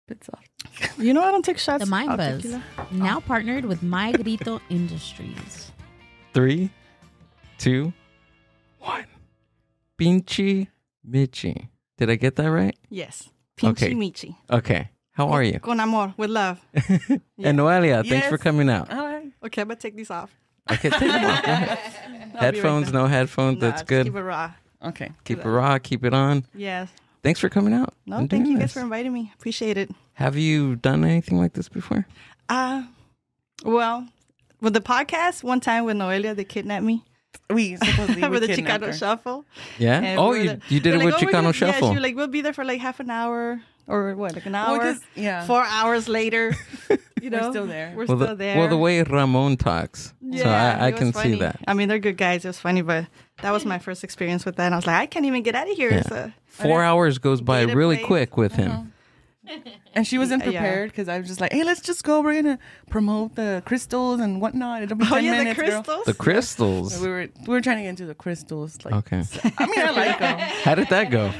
bit soft. You know I don't take shots. The Mind I'll Buzz. tequila. Now partnered with My Grito Industries. 3, 2, 1. Pinchi Michi. Did I get that right? Yes. Pinchi Okay. Michi. Okay. How are you? Con amor, with love. And Noelia, thanks Yes. for coming out. All right. Okay, I'm gonna take these off. Okay, take them off. Go ahead. Headphones, no headphones. That's Just good. Keep it raw. Okay. Keep it raw. Keep it on. Yes. Thanks for coming out. No, and thank doing you guys this. for inviting me. Appreciate it. Have you done anything like this before? Well, with the podcast, one time with Noelia, they kidnapped me. We supposedly with the kidnapped Chicano her. Shuffle. Yeah. And Oh, we were you did it we're with like, we're Chicano gonna- Shuffle. Yeah, she was like, we'll be there for like half an hour or what, like an hour. 'cause- yeah. 4 hours later, you know, We're still there. We're well, still there. Well, the way Ramon talks, so I it was can funny. see that. I mean, they're good guys. It was funny, but that was my first experience with that. And I was like, I can't even get out of here. Yeah. So, 4 hours goes by Dated really place. quick with him. And she wasn't Yeah. prepared because I was just like, hey, let's just go. We're going to promote the crystals and whatnot. It'll be 10 the minutes, girl. crystals. The crystals. We were trying to get into the crystals. Like, Okay. I mean, I like them. How did that go?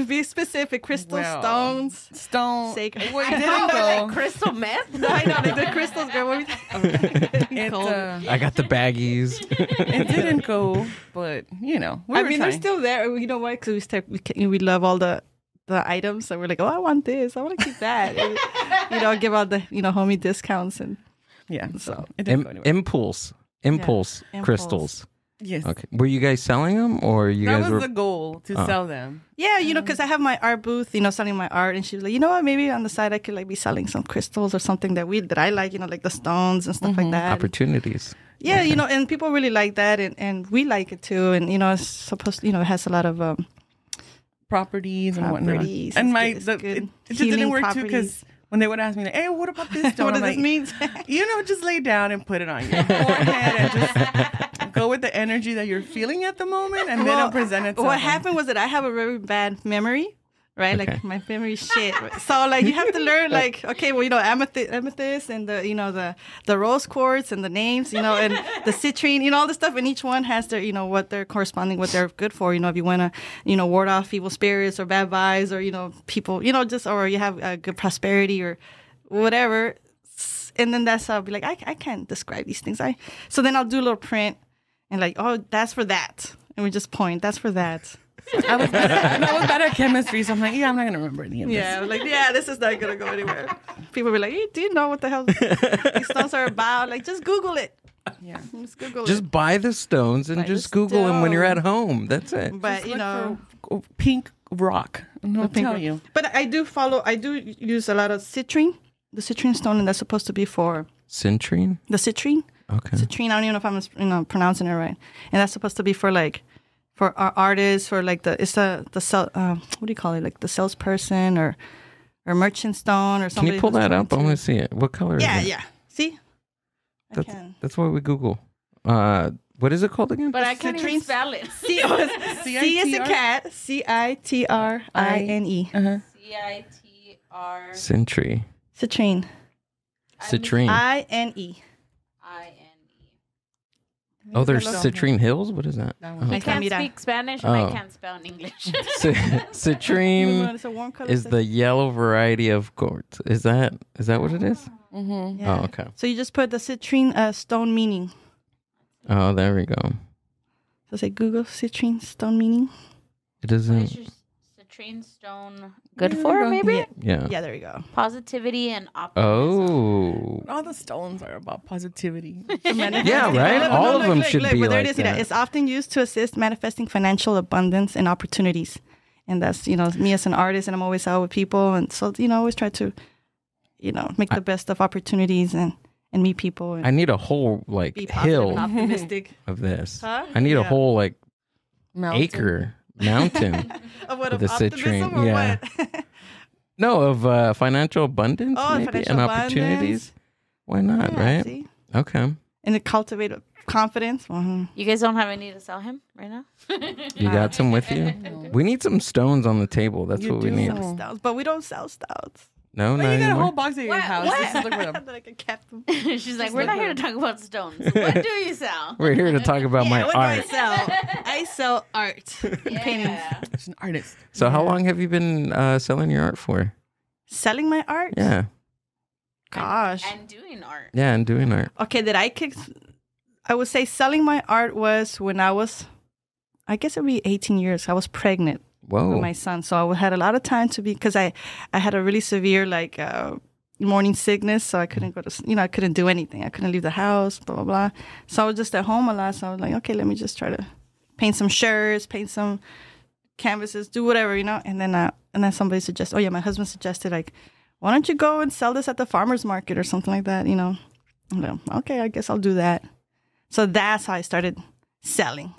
Be specific. Crystal Well, stones. Stone. Sacred. Well, it didn't go. Crystal meth? No, I know. Like the crystals, girl. What It, I got the baggies. it didn't go, but we I were mean, trying. they're still there. You know why? Because we love all the items. So we're like, oh, I want this. I want to keep that. And, give out the, homie discounts. And Yeah, so it didn't go anywhere. Impulse crystals. Yes. Okay. Were you guys selling them, or you That guys was were? the goal, to sell them. yeah, because I have my art booth, selling my art. And she was like, you know what? Maybe on the side I could like be selling some crystals or something that I like, like the stones and stuff like that. Opportunities. Yeah, and people really like that, and we like it too. And it's supposed, it has a lot of Properties and whatnot. Properties. And It's good. it just Healing didn't work too properties. because when they would ask me, like, hey, what about this stone? what I'm does like, this mean? just lay down and put it on your forehead and just go with the energy that you're feeling at the moment, and then I'll present it to What them. happened was that I have a very bad memory, right? Okay. Like my memory shit. So like you have to learn like, okay, well, amethyst and the rose quartz and the names, and the citrine, all this stuff, and each one has their, what they're corresponding, what they're good for. If you want to, ward off evil spirits or bad vibes or, people, or you have good prosperity or whatever. And then that's how I'll be like, I can't describe these things. So then I'll do a little print and like, oh, that's for that. And we just point, that's for that. I was bad at chemistry, so I'm like, I'm not going to remember any of this. Yeah, I was like, this is not going to go anywhere. People be like, hey, do you know what the hell these stones are about? Like, just Google it. Yeah. Just Google Just it. buy the stones and Buy just the Google them when you're at stone. home. That's it. But, Look for pink rock. And I'll tell you. But I do use a lot of citrine, the citrine stone, and that's supposed to be for Citrine? the citrine. Okay. Citrine, I don't even know if I'm pronouncing it right. And that's supposed to be for our artists, for like the what do you call it? Like the salesperson or merchant stone or Can something. you pull that up? I want to see it. What color is it? Yeah. See? I That's, can. that's what we Google. What is it called again? But I can't even Citrine- spell it. C is a cat. Citrine. C-I-T-R Century. Citrine. Citrine. I-N-E. Oh, there's Hello. Citrine Hills? What is that? That one. I Oh. can't Mira. speak Spanish and I Oh. can't spell in English. Citrine It's a warm color. is the yellow variety of quartz. Is that what it is? Mm-hmm. Yeah. Oh, okay. So you just put the citrine stone meaning. Oh, there we go. So say Google citrine stone meaning. It What is doesn't. your citrine stone good for, maybe? Yeah. Yeah, there you go. Positivity and optimism. Oh. All the stones are about positivity. Yeah, right? All of them should be but there like it is. that. It's often used to assist manifesting financial abundance and opportunities. And that's, me as an artist, and I'm always out with people. And so, always try to, make the best of opportunities and meet people. And I need a whole be positive hill and optimistic. of this. Huh? I need a Yeah. whole Mountain. acre mountain. Of what, For of the optimism citrine, or yeah. what? No, of financial abundance Oh, maybe financial and opportunities. Why not, Yeah, right? see? Okay. And to cultivate confidence. Well, You guys don't have any to sell him right now? You got some with you? We need some stones on the table. That's You what we do. need. Oh. stouts, but we don't sell stouts. No, But not you got a anymore. whole box at your house. Just look for them. That I can cap them. She's like, we're not here to talk about stones. What do you sell? We're here to talk about my what art. do I sell? I sell art. Paintings. Yeah. She's an artist. So how long have you been selling your art for? Selling my art? Yeah. Gosh. And doing art. Yeah, and doing art. Okay, I would say selling my art was when I was, I guess it would be 18 years. I was pregnant Whoa. with my son. So I had a lot of time to be, because I had a really severe morning sickness. So I couldn't go to, I couldn't do anything. I couldn't leave the house, blah, blah, blah. So I was just at home a lot. So I was like, okay, let me just try to paint some shirts, paint some canvases, do whatever, And then somebody suggested, my husband suggested, like, why don't you go and sell this at the farmer's market or something like that, I'm like, okay, I guess I'll do that. So that's how I started selling.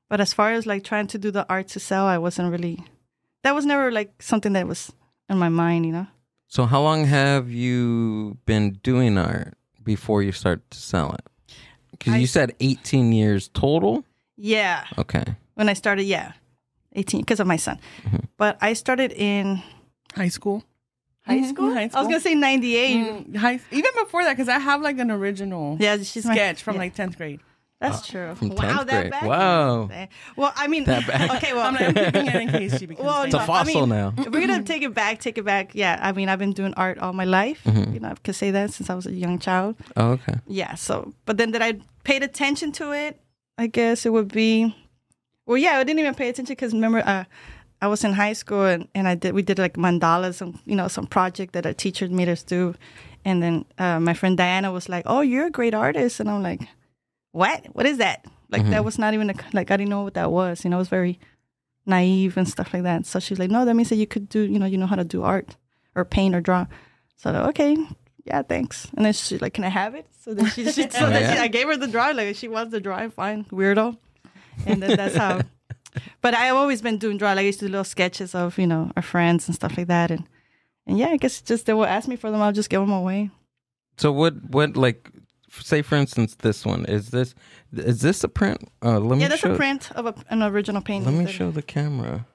But as far as like trying to do the art to sell, that was never like something that was in my mind, So how long have you been doing art before you start to sell it? Because you said 18 years total? Yeah. Okay. When I started, 18, because of my son. Mm-hmm. But I started in high school. High school? High school. I was going to say 98. Even before that, because I have like an original sketch from like 10th grade. That's true. From 10th wow, that grade. bad? Wow. Well, I mean, okay, well. I'm keeping it in case she becomes famous. It's a fossil now. If we're going to take it back. Yeah, I mean, I've been doing art all my life. Mm-hmm. I could say that since I was a young child. Oh, okay. Yeah, so, but then that I paid attention to it, I guess it would be, I didn't even pay attention because remember, I was in high school and we did like mandalas and, some project that a teacher made us do. And then my friend Diana was like, oh, you're a great artist. And I'm like, what? What is that? Like, that was not even, I didn't know what that was. I was very naive and stuff like that. So she's like, no, that means that you could do, you know how to do art or paint or draw. So I'm like, okay, yeah, thanks. And then she's like, can I have it? So then I gave her the drawing. Like, she wants the drawing, fine, weirdo. And then that's how. But I've always been doing drawing. Like, I used to do little sketches of, our friends and stuff like that. And yeah, I guess just they will ask me for them. I'll just give them away. So what like, say for instance, this one, is this a print? That's a print of an original painting. Let me show the camera.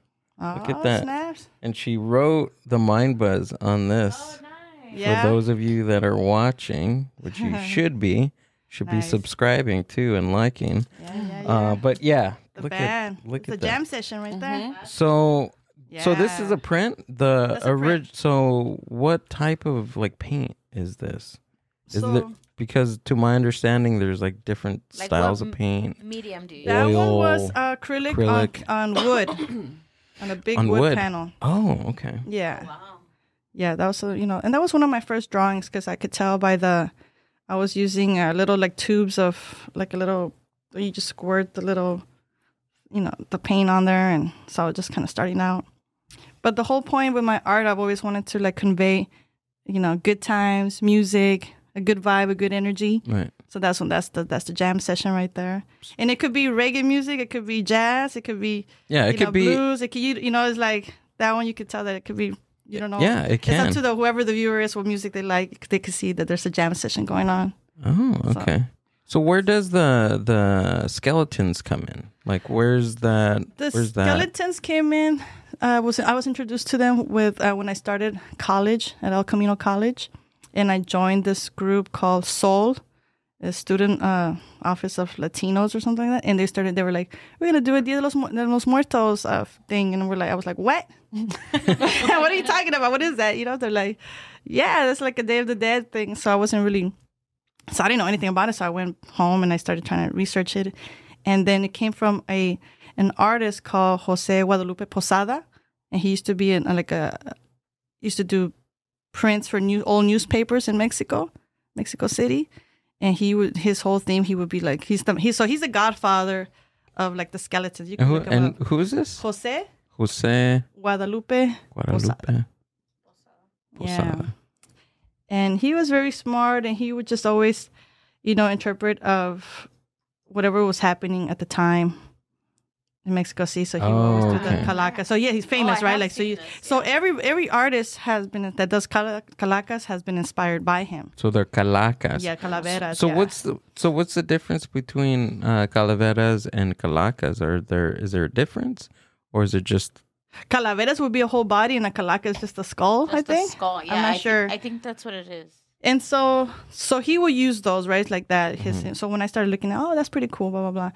Look at that. Snaps. And she wrote the Mind Buzz on this. Oh, nice. Yeah. For those of you that are watching, which you should be subscribing to and liking. Yeah. But yeah, Look at the that. jam session right there. So this is a print. That's a print. So what type of like paint is this? So because to my understanding, there's like different styles of paint. Medium do you? that one Oil, was acrylic. On wood, on a big wood panel. Oh, okay. Yeah. Oh, wow. Yeah, that was and that was one of my first drawings because I could tell by I was using little like tubes of like a little, you just squirt the little, the paint on there, and so I was just kind of starting out. But the whole point with my art, I've always wanted to like convey, good times, music, a good vibe, a good energy. Right. So that's the jam session right there. And it could be reggae music, it could be jazz, it could be blues, it could it's like that one you could tell that it could be. You don't know. Yeah, it can. It's up to whoever the viewer is, what music they like. They can see that there's a jam session going on. Oh, okay. So where does the skeletons come in? Like, where's that? Skeletons came in. I was introduced to them with when I started college at El Camino College, and I joined this group called Soul, a student office of Latinos or something like that. And they were like, we're gonna do a Dia de los Muertos thing, and I was like, what? What are you talking about? What is that? They're like, yeah, that's like a Day of the Dead thing. So I didn't know anything about it. So I went home and I started trying to research it. And then it came from an artist called Jose Guadalupe Posada. And he used to be used to do prints for old newspapers in Mexico City. And his whole theme, he would be like, he's the godfather of like the skeletons. You can look him up. Who is this? Jose Guadalupe Posada. Yeah. And he was very smart, and he would just always, interpret of whatever was happening at the time in Mexico City. So he would always do the calaca. So yeah, he's famous, right? Like so every artist that does calacas has been inspired by him. So they're calacas. Yeah, calaveras. So what's the difference between calaveras and calacas? Is there a difference, or is it just? Calaveras would be a whole body, and a calaca is just a skull. Just I think. A skull. Yeah, I'm not sure. I think that's what it is. And so he would use those, right, like that. So when I started looking at, that's pretty cool, blah blah blah.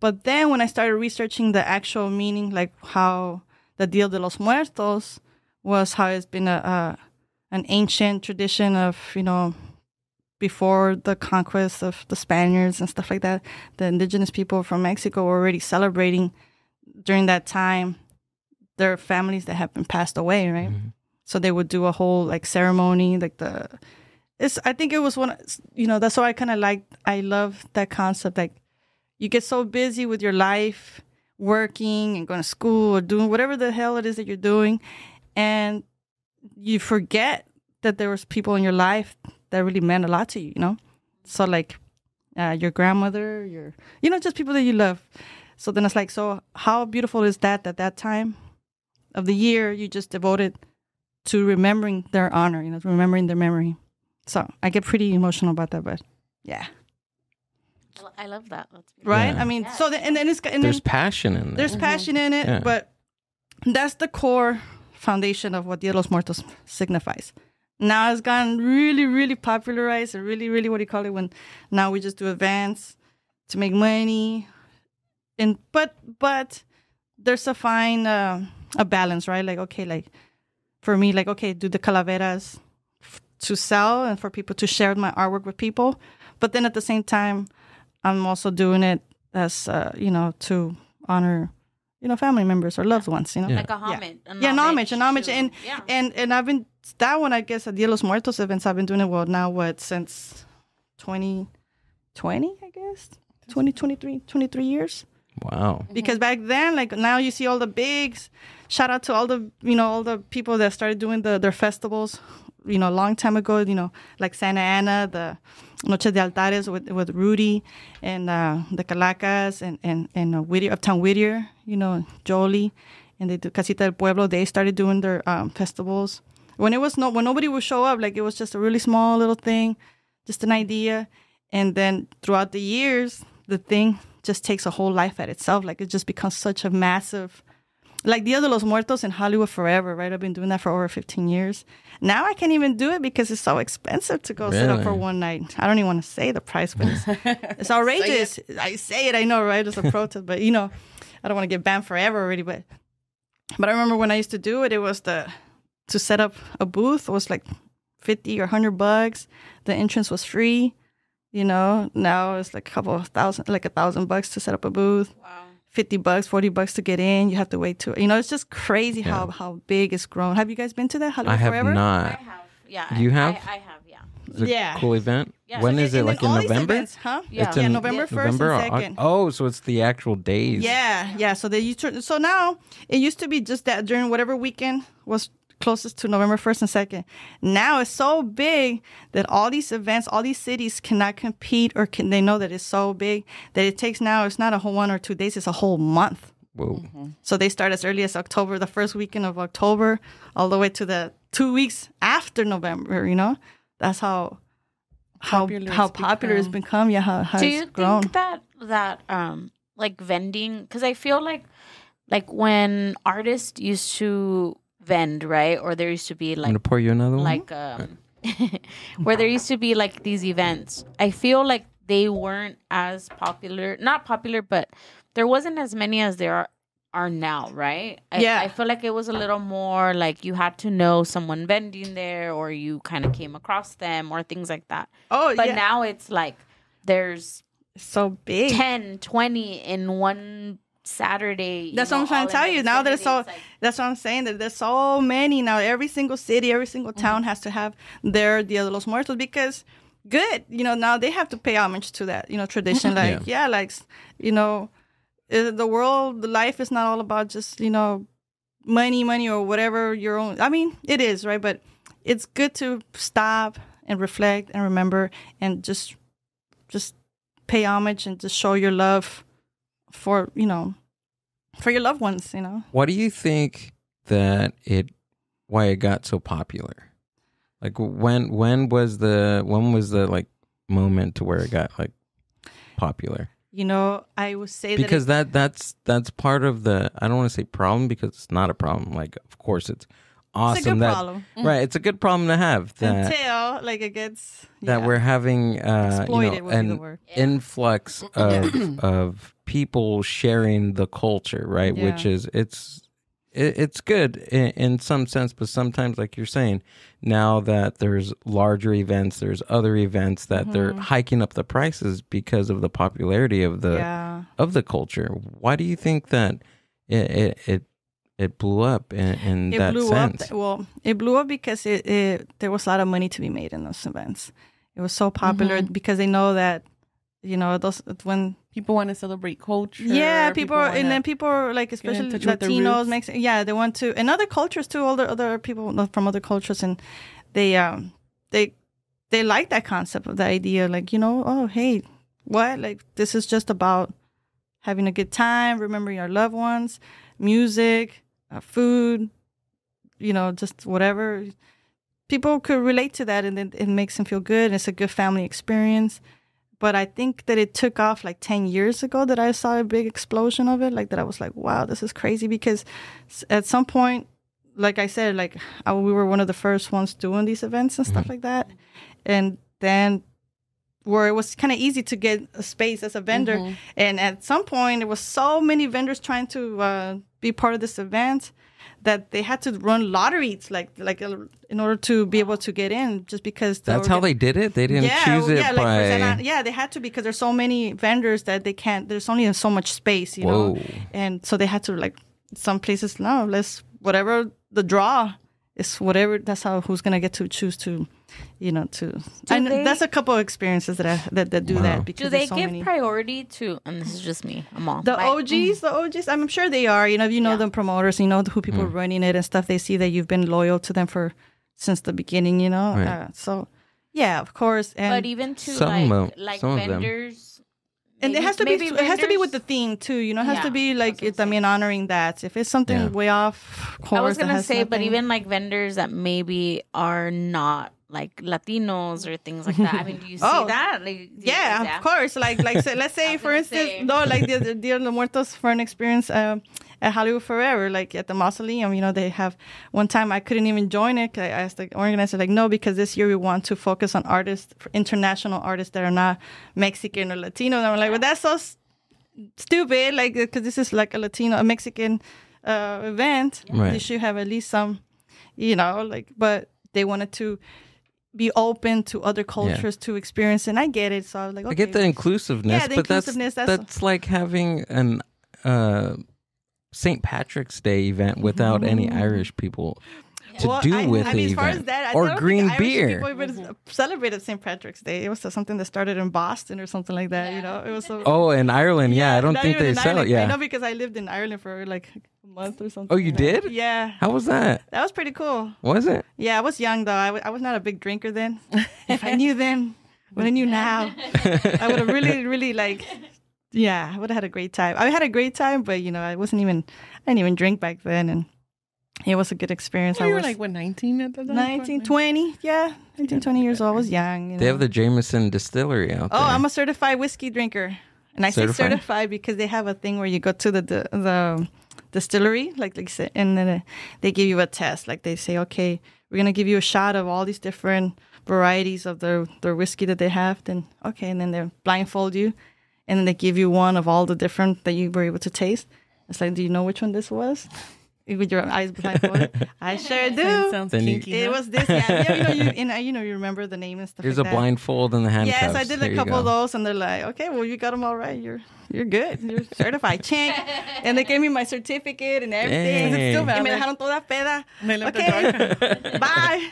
But then when I started researching the actual meaning, like how the Dia de los Muertos was, how it's been an ancient tradition of, before the conquest of the Spaniards and stuff like that. The indigenous people from Mexico were already celebrating during that time their families that have been passed away, right? Mm-hmm. So they would do a whole like ceremony, like I think it was one, that's why I love that concept. Like you get so busy with your life, working and going to school or doing whatever the hell it is that you're doing, and you forget that there was people in your life that really meant a lot to you, So like your grandmother, just people that you love. So then it's like, so how beautiful is that that time of the year you just devoted to remembering their honor, remembering their memory. So I get pretty emotional about that, but yeah. I love that. Right? Yeah. I mean, so there's passion in there. There's passion in it, Yeah. but that's the core foundation of what Dia de los Muertos signifies. Now it's gotten really, really popularized, and really, really, what do you call it, when now we just do events to make money. And but there's a fine a balance, right? Like, okay, like for me, like, okay, do the calaveras to sell and for people to share my artwork with people. But then at the same time, I'm also doing it as, to honor, family members or loved ones, Yeah. Like a homage. Yeah, an homage. to- And I've been, that one, I guess, at Dia de los Muertos events, I've been doing it, since 2020, I guess? 23 years. Wow. Because back then, like now you see all the bigs. Shout out to all the people that started doing their festivals, a long time ago, like Santa Ana, the Noche de Altares with Rudy and the Calacas and Whittier, Uptown Whittier, Jolie, and they do Casita del Pueblo. They started doing their festivals. When nobody would show up, like it was just a really small little thing, just an idea. And then throughout the years, the thing just takes a whole life at itself. Like it just becomes such a massive, like Dia de los Muertos in Hollywood forever, right? I've been doing that for over 15 years. Now I can't even do it because it's so expensive to go sit up for Really? one night. I don't even want to say the price, but it's outrageous. I say it, I know, right? It's a protest, but I don't want to get banned forever already. But I remember when I used to do it, it was to set up a booth was like $50 or $100. The entrance was free. Now it's like $1,000 to set up a booth. Wow. $50, $40 to get in. You have to wait it's just crazy how big it's grown. Have you guys been to that Hollywood I have Forever? I not. have. Yeah. You have? I have, yeah. It's a Yeah. cool event. Yeah. When is it? And Like then in all these November? events, huh? Yeah. It's Yeah, in November 1st November and or 2nd. Oh, so it's the actual days. Yeah. So so now it used to be just that during whatever weekend was closest to November 1st and 2nd. Now it's so big that all these events, all these cities cannot compete, or they know that it's so big that it takes now, it's not a whole 1 or 2 days, it's a whole month. Whoa. So they start as early as October, the first weekend of October, all the way to the 2 weeks after November, That's how popular it's become. Yeah, how Do it's you grown. think that like vending? Because I feel like when artists used to vend, right? Or there used to be I'm like gonna pour you another one. where there used to be like these events. I feel like they weren't as popular. Not popular, but there wasn't as many as there are now, right? I feel like it was a little more like you had to know someone vending there, or you kind of came across them, or things like that. Oh, But yeah. now it's like there's So big. 10, 20 in one Saturday. That's what I'm trying to tell you. Now that's what I'm saying, that there's so many now. Every single city, every single town has to have their Dia de los Muertos because now they have to pay homage to that, tradition. Like, the world, the life is not all about just, money or whatever your own. I mean, it is, right? But it's good to stop and reflect and remember and just pay homage and just show your love for your loved ones, What do you think why it got so popular? Like when was the like moment to where it got like popular? I would say Because that's part of the, I don't want to say problem because it's not a problem. Like, of course it's awesome. it's a good that, problem. Right. It's a good problem to have that, Until it gets that we're having, exploited would be the an word. influx of people sharing the culture, right? Yeah. Which is, it's good in some sense, but sometimes, like you're saying, now that there's larger events, there's other events that they're hiking up the prices because of the popularity of the culture. Why do you think that it blew up in that sense? It blew up because there was a lot of money to be made in those events. It was so popular because they know that, those when people want to celebrate culture. Yeah, people like, especially Latinos, Mexicans. They want to, and other cultures too. Other people from other cultures, and they like that concept of the idea. Like, oh hey, what? Like, this is just about having a good time, remembering our loved ones, music, food, just whatever. People could relate to that, and it makes them feel good. It's a good family experience. But I think that it took off like 10 years ago that I saw a big explosion of it. Like, that I was like, wow, this is crazy. Because at some point, like I said, like we were one of the first ones doing these events and stuff like that. And then where it was kind of easy to get a space as a vendor. And at some point, there was so many vendors trying to be part of this event that they had to run lotteries, like in order to be able to get in, just because that's how they did it. They didn't choose it by. They had to, because there's so many vendors that they can't. There's only so much space, know, and so they had to, like, some places. No, let's whatever the draw is, whatever. That's who's gonna get to choose to, that's a couple of experiences that do that. Because do they give priority to? And this is just me. I'm all the OGs. I'm sure they are. The promoters. Who people are running it and stuff. They see that you've been loyal to them since the beginning. Right. So yeah, of course. And but even to some vendors. And it has to be with the theme too, It has to be like honoring that. If it's something way off course, I was gonna say, but even like vendors that maybe are not like Latinos or things like that. I mean, do you see that? Like, of course. Like so, let's say, for instance, like the Dia de los Muertos for an experience at Hollywood Forever, like at the mausoleum. They have one time I couldn't even join it. I asked the organizer, like, no, because this year we want to focus on artists, international artists that are not Mexican or Latino. And I'm like, well, that's so stupid, like, because this is like a Mexican event. Right. You should have at least some, but they wanted to be open to other cultures to experience, and I get it. So I was like, okay. I get the inclusiveness, but inclusiveness, that's like having an St. Patrick's Day event without any Irish people to do with the event. As far as that, or green beer. People even celebrated St. Patrick's Day. It was something that started in Boston or something like that. It was in Ireland. Yeah, I don't think they sell it. Yeah, I know, because I lived in Ireland for like a month or something. Oh, you did? Yeah. How was that? That was pretty cool. Was it? Yeah, I was young though. I was not a big drinker then. If I knew then, what I knew now, I would have really, really I would have had a great time. I had a great time, but I didn't even drink back then, and it was a good experience. You were like, 19 at the time? 19, 20, 20 years old. I was young. They have the Jameson distillery out there. Oh, I'm a certified whiskey drinker. And I say certified because they have a thing where you go to the distillery, like and then they give you a test. Like, they say, okay, we're going to give you a shot of all these different varieties of their whiskey that they have. Then, okay, and then they blindfold you. And then they give you one of all the different that you were able to taste. It's like, do you know which one this was? With your eyes blindfolded? I sure do. Sounds kinky. It was this. Yeah, you remember the name and stuff. Here's like a that. blindfold and the handcuffs. Yes, I did a couple of those, and they're like, okay, well, you got them all right. You're good. You're certified. Check. And they gave me my certificate and everything. Hey. It's still valid. Me dejaron toda peda. Okay. Bye.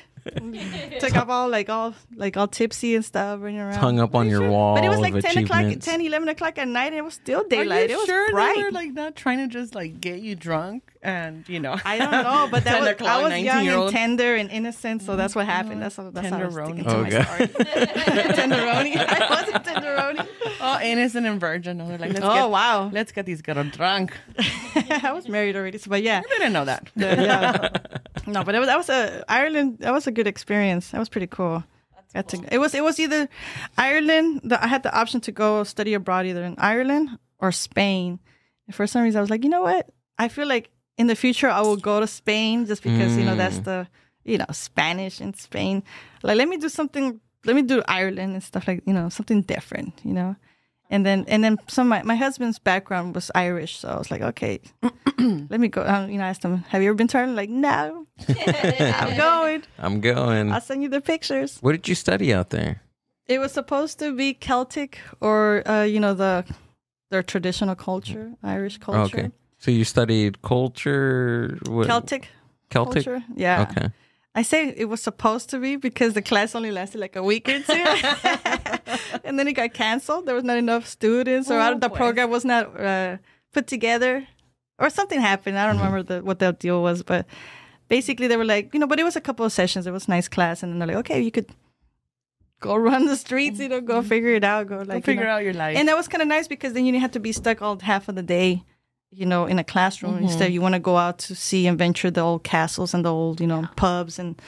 Took off all tipsy and stuff, running around. Hung up on your wall. But it was like 10, 11 o'clock at night, and it was still daylight. Are you it was sure bright. They were like not trying to just like get you drunk and I don't know, but I was young and tender and innocent, so that's what happened. That's how I was sticking to my story. Tenderoni. I wasn't tenderoni. Oh, innocent and virgin. They're like, let's get these girls drunk. I was married already, but yeah, I didn't know that. No, but that was Ireland. That was a good experience. That was pretty cool. Cool. It was either Ireland. I had the option to go study abroad either in Ireland or Spain. And for some reason, I was like, you know what? I feel like in the future I will go to Spain just because that's the Spanish in Spain. Like, let me do something. Let me do Ireland and stuff like something different. And then my husband's background was Irish, so I was like, okay, let me go. I asked him, have you ever been to Ireland? Like, no, I'm going. I'll send you the pictures. What did you study out there? It was supposed to be Celtic or their traditional culture, Irish culture. Okay, so you studied culture. Celtic culture. Yeah. Okay. I say it was supposed to be because the class only lasted like a week or two. And then it got canceled. There was not enough students or the program was not put together or something happened. I don't remember what the deal was. But basically they were like, but it was a couple of sessions. It was a nice class. And then they're like, okay, you could go run the streets, go figure it out. Go figure out your life. And that was kind of nice because then you didn't have to be stuck all half of the day in a classroom. Instead, you want to go out to see and venture the old castles and the old, pubs and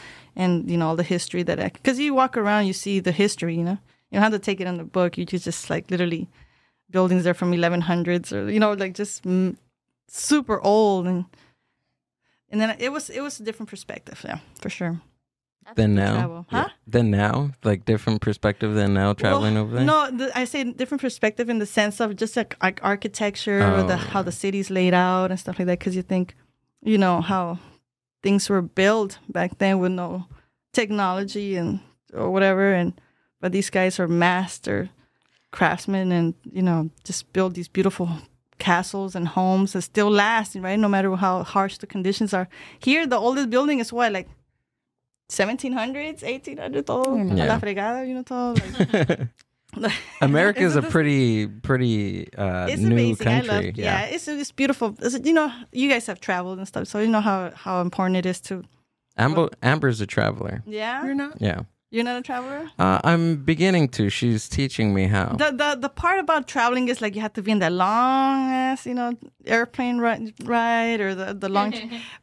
all the history because you walk around, you see the history, you don't have to take it in the book. You just like literally buildings there from 1100s or, like just super old. And then it was a different perspective. Yeah, for sure. Than now? Huh? Than now? Like different perspective than now traveling over there? No, I say different perspective in the sense of just like architecture or how the city's laid out and stuff like that. Because you think, how things were built back then with no technology or whatever. But these guys are master craftsmen and, just build these beautiful castles and homes that still last, right? No matter how harsh the conditions are. Here, the oldest building is what, like 1700s, 1800s, todo la fregada, todo. America is a pretty it's new amazing. country. It's beautiful. You guys have traveled and stuff, so you know how important it is to. Amber's a traveler. Yeah, you're not. Yeah. You're not a traveler? I'm beginning to. She's teaching me how. The part about traveling is like you have to be in that long ass, airplane ride or the long.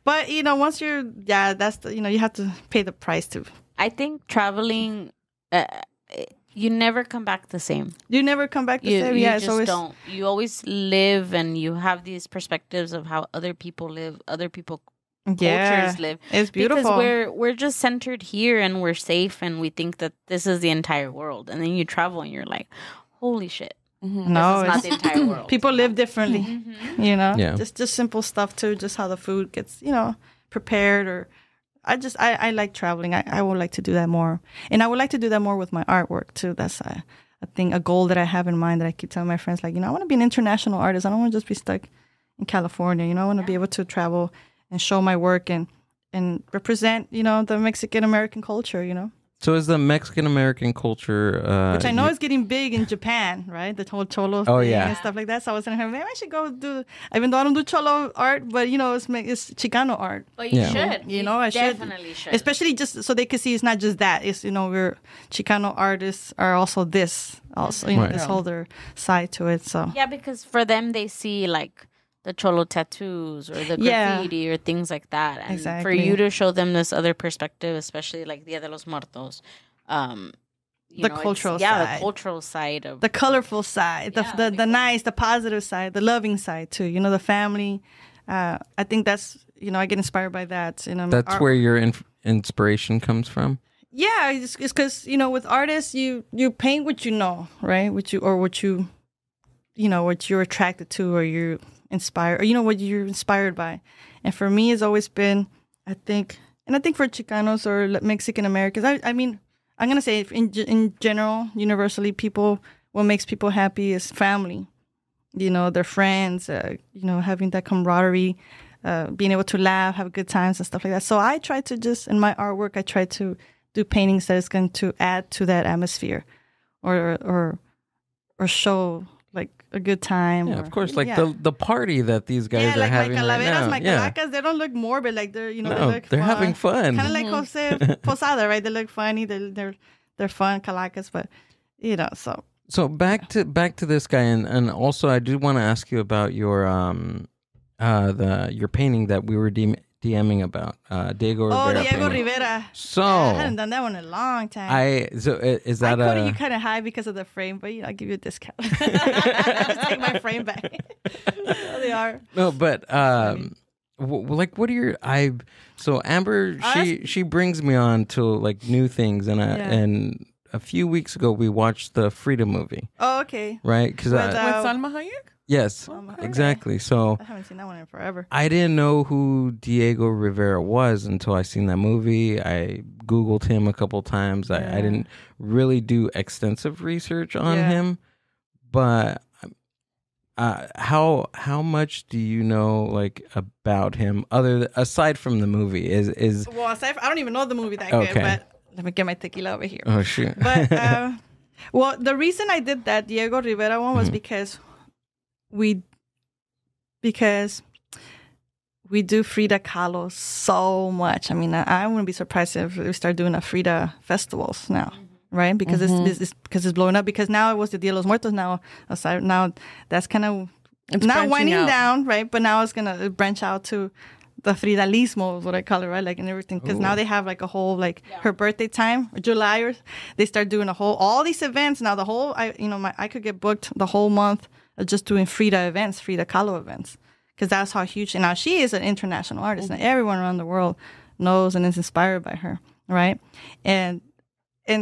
But once that's you have to pay the price too. I think traveling, you never come back the same. You never come back the same. You Yeah, just it's always don't. You always live, and you have these perspectives of how other people live, other people. Cultures live. It's beautiful because we're just centered here and we're safe and we think that this is the entire world, and then you travel and you're like, holy shit, no, this is not the entire world. People live differently. Just simple stuff too, just how the food gets prepared. Or I like traveling. I would like to do that more, and I would like to do that more with my artwork too. That's a thing, a goal that I have in mind that I keep telling my friends, like, I want to be an international artist. I don't want to just be stuck in California. I want to be able to travel and show my work and represent, the Mexican American culture, So is the Mexican American culture, which I know is getting big in Japan, right? The whole cholo thing and stuff like that. So I was telling her, maybe I should go do. Even though I don't do cholo art, but it's Chicano art. But you should. I definitely should. Especially just so they can see it's not just that. It's we're Chicano artists are also this this whole other side to it. So yeah, because for them they see like the cholo tattoos or the graffiti or things like that. And for you to show them this other perspective, especially like Dia de los Muertos, the cultural side. The cultural side of the colorful side, the nice, the positive side, the loving side too. The family. I think that's I get inspired by that. That's where your inspiration comes from. Yeah, it's because with artists you paint what you know, right? What you're attracted to or you're inspired, or what you're inspired by. And for me, it's always been, I think for Chicanos or Mexican Americans, I mean, I'm gonna say in general, universally, what makes people happy is family. Their friends, having that camaraderie, being able to laugh, have good times and stuff like that. So I try to in my artwork, I try to do paintings that is going to add to that atmosphere, or show like a good time. Yeah, of course. Like the party that these guys are having my right now. My calacas, they don't look morbid. Like they're, they're having fun. Kind of like Jose Posada, right? They look funny. They're fun calacas, but so. back to this guy, and also I do want to ask you about your your painting that we were DMing about Diego Rivera. Oh, Diego painting. Rivera. So I hadn't done that one in a long time. Is that I quoted you kind of high because of the frame, but I'll give you a discount. Just take my frame back. They are. No, but like what are your so Amber she brings me on to like new things, and a few weeks ago we watched the Frida movie. Oh, okay. Right? Because with Salma Hayek. Yes, exactly. So I haven't seen that one in forever. I didn't know who Diego Rivera was until I seen that movie. I Googled him a couple times. I didn't really do extensive research on him, but how much do you know like about him aside from the movie? Is well, aside from, I don't even know the movie that good, but let me get my tequila over here. Oh shoot! But well, the reason I did that Diego Rivera one was because we do Frida Kahlo so much. I mean, I wouldn't be surprised if we start doing a Frida festivals now, right? Because it's blowing up. Because now it was the Dia de los Muertos. Now that's kind of not winding down, right? But now it's gonna branch out to the Fridalismo is what I call it, right? Like and everything. Because now they have like a whole her birthday time, July, or they start doing all these events. Now the whole I could get booked the whole month of just doing Frida events, Frida Kahlo events. Because that's how huge. And now she is an international artist, and everyone around the world knows and is inspired by her, right? And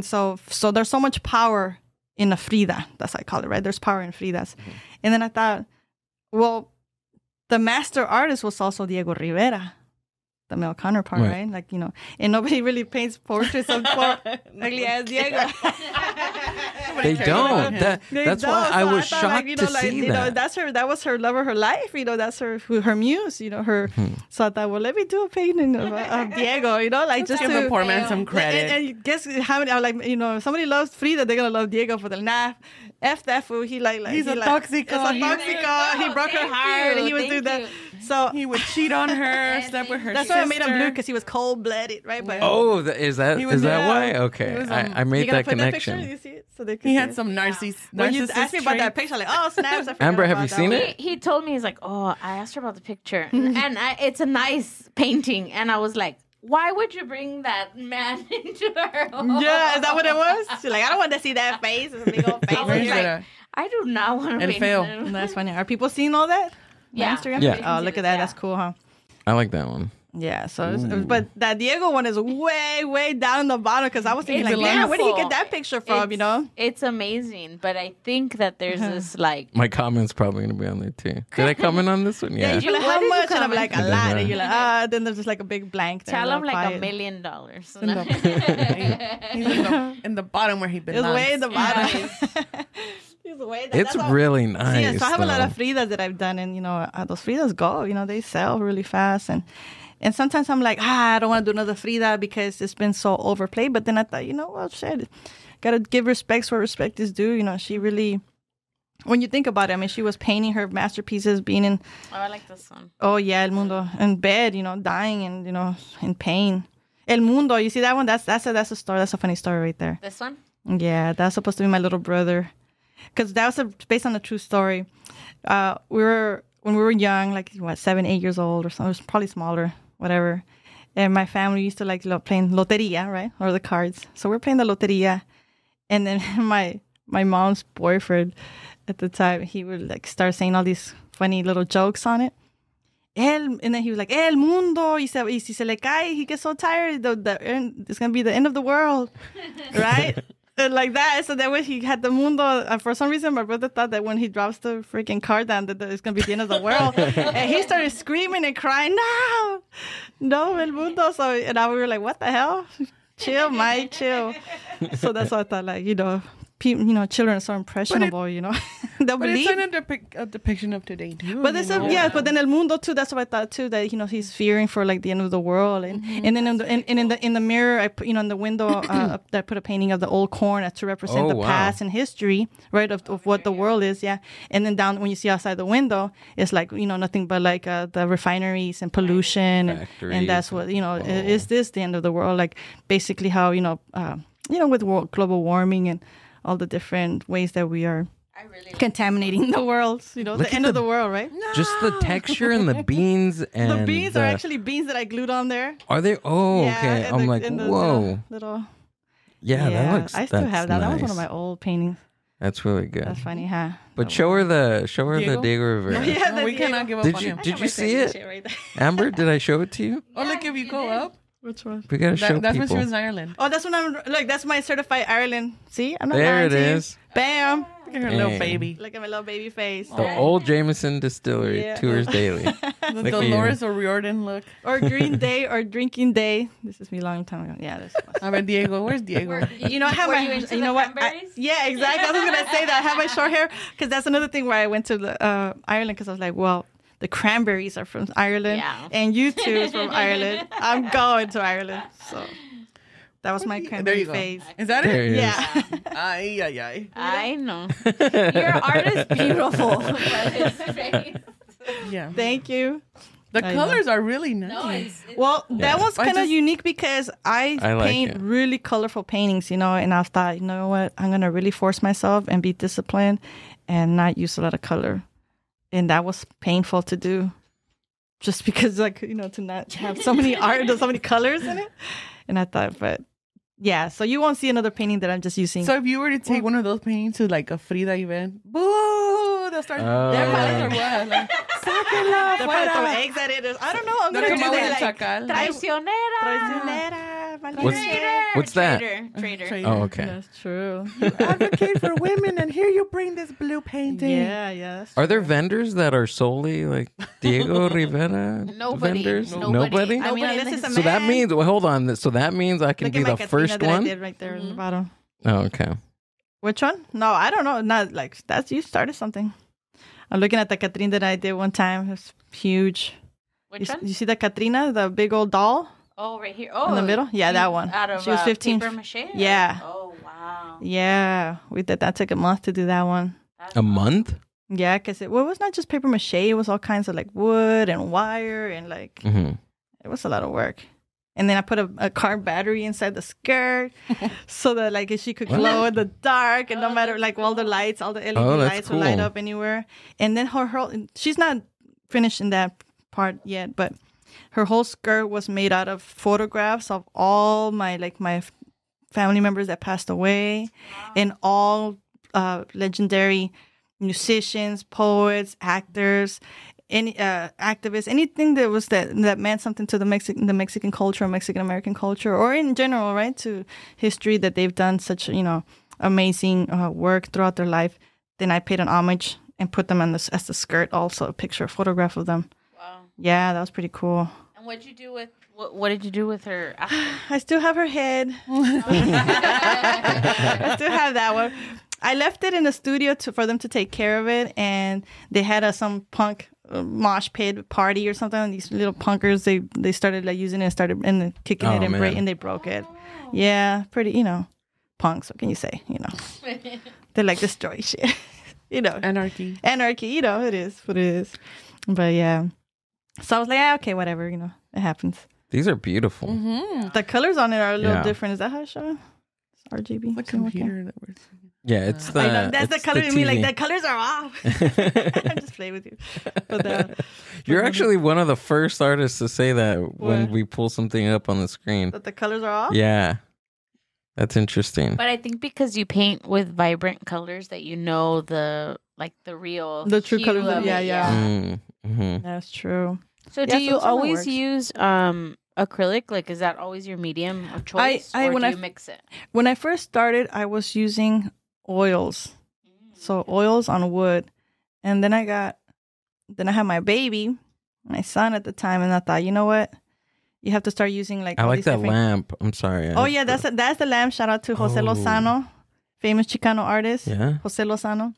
so there's so much power in a Frida. That's how I call it, right? There's power in Fridas. And then I thought, well, the master artist was also Diego Rivera, the male counterpart, right? Like, and nobody really paints portraits of ugly ass Diego. They don't. That's why I was shocked to see that. That was her love of her life. That's her muse. Her. So I thought, well, let me do a painting of Diego. Just give the poor man some credit. And guess how many? I'm like, if somebody loves Frida, they're gonna love Diego for the laugh. F that fool. He's a toxico. He broke her heart. And he would do that. So he would cheat on her, slept with her. That's why I made him blue, because he was cold blooded, right? But is that why? Okay, I made that connection. You see it? So he had some narcissist. When you asked me about that picture, I'm like, oh snaps! Amber, have you seen it? He told me, he's like, oh, I asked her about the picture, and it's a nice painting, and I was like, why would you bring that man into her home? Yeah, is that what it was? She's like, I don't want to see that face. It's a big old face. I do not want to paint him. That's funny. Are people seeing all that? Yeah. Instagram? Yeah. Oh, look at that. That's cool, huh? I like that one. Yeah, but that Diego one is way, way down in the bottom, because I was thinking, where did he get that picture from, It's amazing, but I think that there's this, My comment's probably going to be on there, too. Did I comment on this one? Yeah. You're like, how much? And I'm like, a lot. And you're like, then there's just like a big blank there. Tell him like $1 million. He's in the bottom where he belongs. It's way in the bottom. It's really nice. Yeah, so I have a lot of Fridas that I've done, and those Fridas go. They sell really fast, and sometimes I'm like, I don't want to do another Frida because it's been so overplayed. But then I thought, well, shit, gotta give respects where respect is due. She really, when you think about it, I mean, she was painting her masterpieces, being in. Oh, I like this one. Oh yeah, El Mundo, in bed, dying and in pain. El Mundo, you see that one? That's a story. That's a funny story right there. This one? Yeah, that's supposed to be my little brother. Because that was based on a true story. When we were young, like 7, 8 years old or something, it was probably smaller, whatever. And my family used to like playing loteria, right, or the cards. So we're playing the loteria, and then my mom's boyfriend at the time, he would like start saying all these funny little jokes on it. And then he was like, El mundo, y si se le cae, he gets so tired, it's gonna be the end of the world, right? Like that. So then when he had the mundo, for some reason my brother thought that when he drops the freaking card down that it's gonna be the end of the world. And he started screaming and crying, no el mundo. So and we were like, what the hell? Chill, Mike, chill. So that's what I thought, children are so impressionable, They'll believe. But it's a depiction of today too. But but then El Mundo too. That's what I thought too. That he's fearing for like the end of the world, and then in the mirror, I put in the window, I put a painting of the old corn to represent the past and history, right, of what the world is, yeah. And then down when you see outside the window, it's like nothing but like the refineries and pollution, and that's what is this the end of the world? Like basically how with global warming and all the different ways that we are contaminating the world, the end of the world, right? No. Just the texture and the beans and the beans are actually beans that I glued on there. Are they? Oh, yeah, okay. I'm like, whoa. Little. Yeah, that looks. I still have that. Nice. That was one of my old paintings. That's really good. That's funny, huh? But show her the Diego Rivera. Yeah, we cannot give up on him. Did you see it? Amber, did I show it to you? Oh, look, if you go up. Which one? We gotta show That's people. when she was in Ireland. Oh, that's when I'm like. That's my certified Ireland. See, I'm not There lying it to you. is. Bam! Look at her little Dang. baby. Look at my little baby face. The old Jameson Distillery Yeah. tours daily. The Look at Dolores O'Riordan look. Or green day or drinking day. This is me a long time ago. Yeah, this was. A ver, Diego. Where's Diego? You know, I have Were my. you into You the know what? cranberries? Yeah, exactly. I was gonna say that. I have my short hair because that's another thing where I went to the Ireland because I was like, well, the cranberries are from Ireland, Yeah. and you two is from Ireland. I'm going to Ireland, so that was my There cranberry you go. phase. Is that There it? it is. Yeah. Ay, ay, ay. I know. Your art is beautiful. But his face. Yeah. Thank you. The I colors are really nice. No, it's Well, that was I kind of just- unique because I I like paint it. really colorful paintings, you know, and I thought, you know what, I'm going to really force myself and be disciplined and not use a lot of color. And that was painful to do just because, like, you know, to not have so many so many colors in it. And I thought, but yeah, so you won't see another painting that I'm just using. So if you were to take one of those paintings to like a Frida event, boo, they'll start. Oh. They're violent or what? Like, sáquenla, they'll probably throw fuera. eggs at it. I don't know. I'm They'll going to come do out with a that. Like, chacal. Traicionera. traicionera, What's- valiente. What's that? Traitor. Traitor. Oh, okay. That's true. Advocate for women, and here you bring this blue painting. Yeah. that's Are there vendors that are solely like Diego Rivera Nobody. vendors? Nobody. I mean, Nobody unless it's a So that man. means, well, hold on. So that means I can Look be at my the Katrina first that I one? did right there in the bottom. Oh, okay. Which one? No, I don't know. Not like that's you started something. I'm looking at the Katrina that I did one time. It's huge. Which one? You see the Katrina, the big old doll Oh, right here. Oh, in the middle? Yeah, that one. Out of She was 15. paper mache? Yeah. Oh, wow. Yeah, we did. That took a month to do that one. That's A month? Yeah, because it was not just paper mache. It was all kinds of like wood and wire and like Mm-hmm. it was a lot of work. And then I put a car battery inside the skirt so that like she could glow in the dark and no matter like all the lights, all the LED Oh, that's lights would light cool. up anywhere. And then her whole, she's not finished in that part yet, but her whole skirt was made out of photographs of all my family members that passed away and all legendary musicians, poets, actors, any activists, anything that meant something to the Mexican culture, Mexican American culture, or in general, right, to history that they've done such amazing work throughout their life. Then I paid an homage and put them as the skirt, also a picture, a photograph of them. Wow. Yeah, that was pretty cool. And what did you do with what did you do with her after? I still have her head. I still have that one. I left it in the studio for them to take care of it, and they had some punk mosh pit party or something. And these little punkers, they started like using it and started and kicking it and they broke it. Yeah, pretty, punks. What can you say? They like destroy shit. Anarchy. Anarchy. It is what it is. But yeah, so I was like, okay, whatever. It happens. These are beautiful. Mm-hmm. The colors on it are a little Yeah. different. Is that how it's showing? It's RGB. The computer that we're seeing. Yeah, it's the. I know, that's the it's color in me. Like TV. the colors are off. I'm just playing with you. But You're actually one of the first artists to say that when What? we pull something up on the screen. that the colors are off. Yeah, that's interesting. But I think because you paint with vibrant colors that the real The true hue colors of- of yeah, it, yeah. Mm-hmm. That's true. So Yeah, do so you it kinda always works. use acrylic? Like, is that always your medium of choice, I- or when do I- you mix it? When I first started, I was using oils, so oils on wood, and then I had my baby, my son at the time, and I thought, you know what, you have to start using like. I all like these that different- lamp. I'm sorry. Oh yeah, that's the lamp. Shout out to Jose Oh. Lozano, famous Chicano artist. Yeah. Jose Lozano,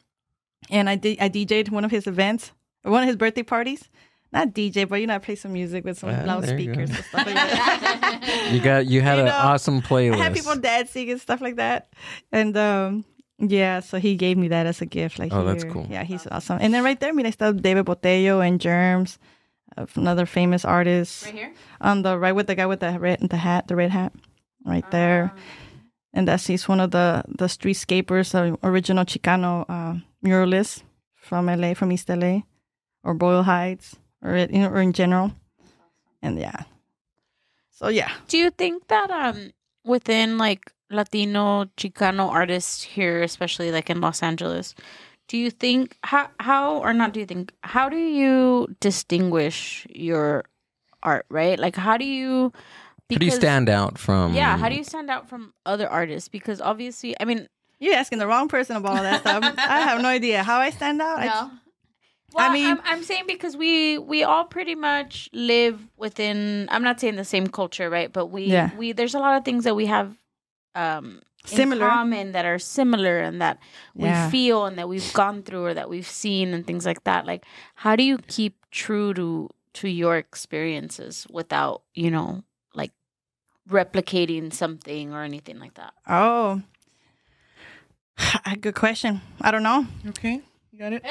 and I DJ'd one of his events, one of his birthday parties. Not DJ, but I play some music with some Ah, loudspeakers there and stuff like that. You had You an know, awesome playlist. I had people dancing and stuff like that, and yeah, so he gave me that as a gift. Like, Oh, that's here. cool. Yeah, he's awesome. And then right there, I still have David Botello and Germs, another famous artist. Right here. On the right with the guy with the red hat, right there. And he's one of the streetscapers, original Chicano muralists from LA, from East LA, or Boyle Heights, or in general. And yeah, so yeah. Do you think that within like Latino Chicano artists here, especially like in Los Angeles, do you think how do you distinguish your art, right? Like, how do you How do you stand out from? Yeah, how do you stand out from other artists? Because obviously, I mean, you're asking the wrong person about all that stuff. I have no idea how I stand out. No. Well, I mean, I'm saying because we all pretty much live within. I'm not saying the same culture, right? But we there's a lot of things that we have similar in common that are similar and that we feel and that we've gone through or that we've seen and things like that. Like, how do you keep true to your experiences without, you know, like replicating something or anything like that? Oh, good question. I don't know. Okay. Got it?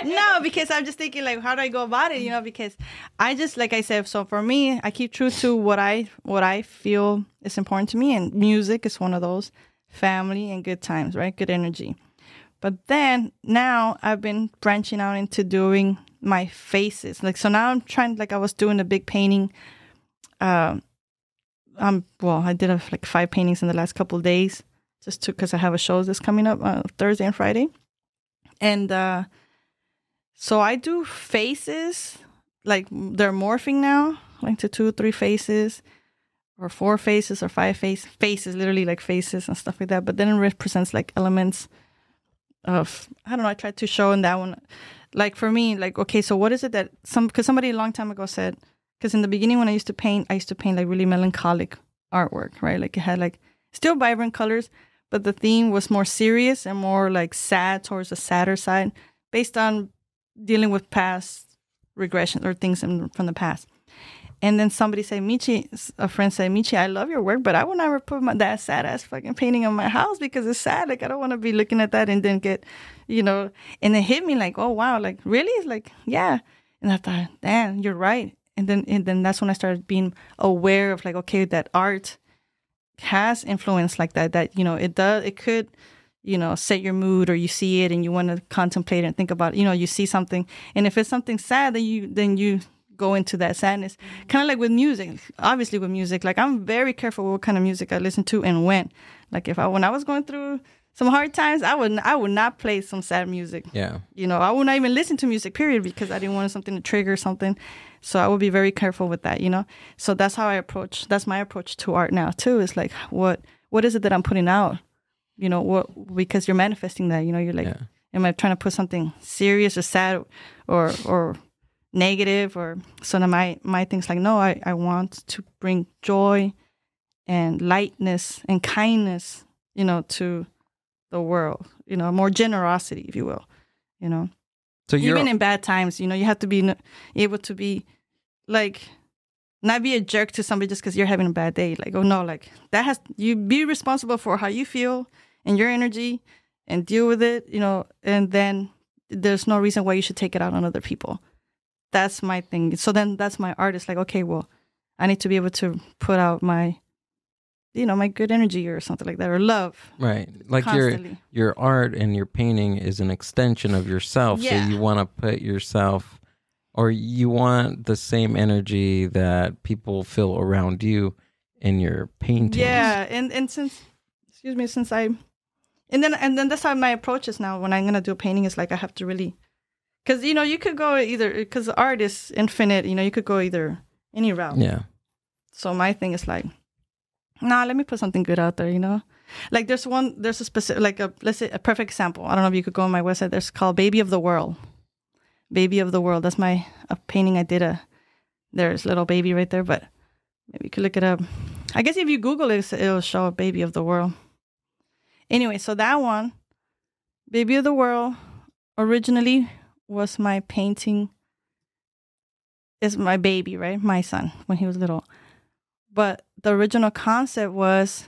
No, because I'm just thinking, like, how do I go about it? You know, because I just, like I said, so for me, I keep true to what I feel is important to me, and music is one of those. Family and good times, right? Good energy. But then now I've been branching out into doing my faces. Like, so now I'm trying, like I was doing a big painting. I did like 5 paintings in the last couple of days, just because I have a show that's coming up Thursday and Friday. And so I do faces, like they're morphing now, like to 2 or 3 faces, or 4 faces, or 5 faces, literally like faces and stuff like that. But then it represents like elements of, I don't know, I tried to show in that one. Like for me, like, okay, so what is it that because somebody a long time ago said, because in the beginning when I used to paint like really melancholic artwork, right? Like it had like still vibrant colors, but the theme was more serious and more like sad, towards the sadder side, based on dealing with past regression or things from the past. And then somebody said, Michi, a friend said, Michi, I love your work, but I would never put that sad ass fucking painting on my house because it's sad. Like, I don't want to be looking at that and then get, you know, and it hit me like, oh, wow, like, really? It's like, yeah. And I thought, damn, you're right. And then that's when I started being aware of like, okay, that art has influence like that, you know, it could, you know, set your mood, or you see it and you want to contemplate and think about it. You know, you see something, and if it's something sad, then you go into that sadness. Kind of like with music. Obviously with music, like I'm very careful what kind of music I listen to and when. Like when I was going through some hard times, I would not play some sad music. Yeah. You know, I would not even listen to music, period, because I didn't want something to trigger something. So I would be very careful with that, you know? So that's my approach to art now too. Is like, what is it that I'm putting out? You know, because you're manifesting that, you know, you're like, am I trying to put something serious or sad or negative? Or so now my thing's like, no, I want to bring joy and lightness and kindness, you know, to the world, you know, more generosity, if you will, you know. So even in bad times, you know, you have to be able to be like, not be a jerk to somebody just because you're having a bad day. Like, oh no, like you be responsible for how you feel and your energy and deal with it, you know, and then there's no reason why you should take it out on other people. That's my thing. So then that's my art. It's like, okay, well, I need to be able to put out my, you know, my good energy or something like that, or love. Right. Like your art and your painting is an extension of yourself. Yeah. So you want to put yourself, or you want the same energy that people feel around you in your paintings. Yeah. And since then that's how my approach is now. When I'm going to do a painting, is like, I have to really, because, you know, you could go either, because art is infinite, you know, you could go either any route. Yeah. So my thing is like, nah, let me put something good out there, you know? Like there's a specific, like let's say a perfect example. I don't know if you could go on my website. There's called Baby of the World. Baby of the World. That's a painting I did. There's little baby right there, but maybe you could look it up. I guess if you Google it, it'll show a Baby of the World. Anyway, so that one, Baby of the World, originally was my painting. Is my baby, right? My son, when he was little. But the original concept was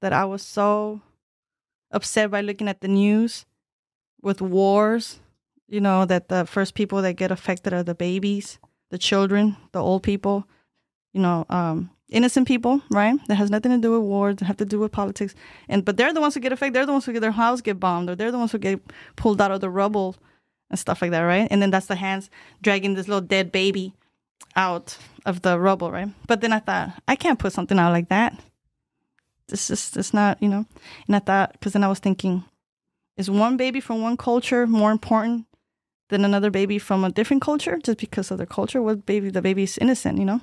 that I was so upset by looking at the news with wars, you know, that the first people that get affected are the babies, the children, the old people, you know, innocent people, right? That has nothing to do with wars, that have to do with politics. But they're the ones who get affected. They're the ones who get their house get bombed, or they're the ones who get pulled out of the rubble and stuff like that, right? And then that's the hands dragging this little dead baby out of the rubble, right? But then I thought, I can't put something out like that. It's not, you know. And I thought, because then I was thinking, is one baby from one culture more important than another baby from a different culture just because of their culture? The baby's innocent, you know.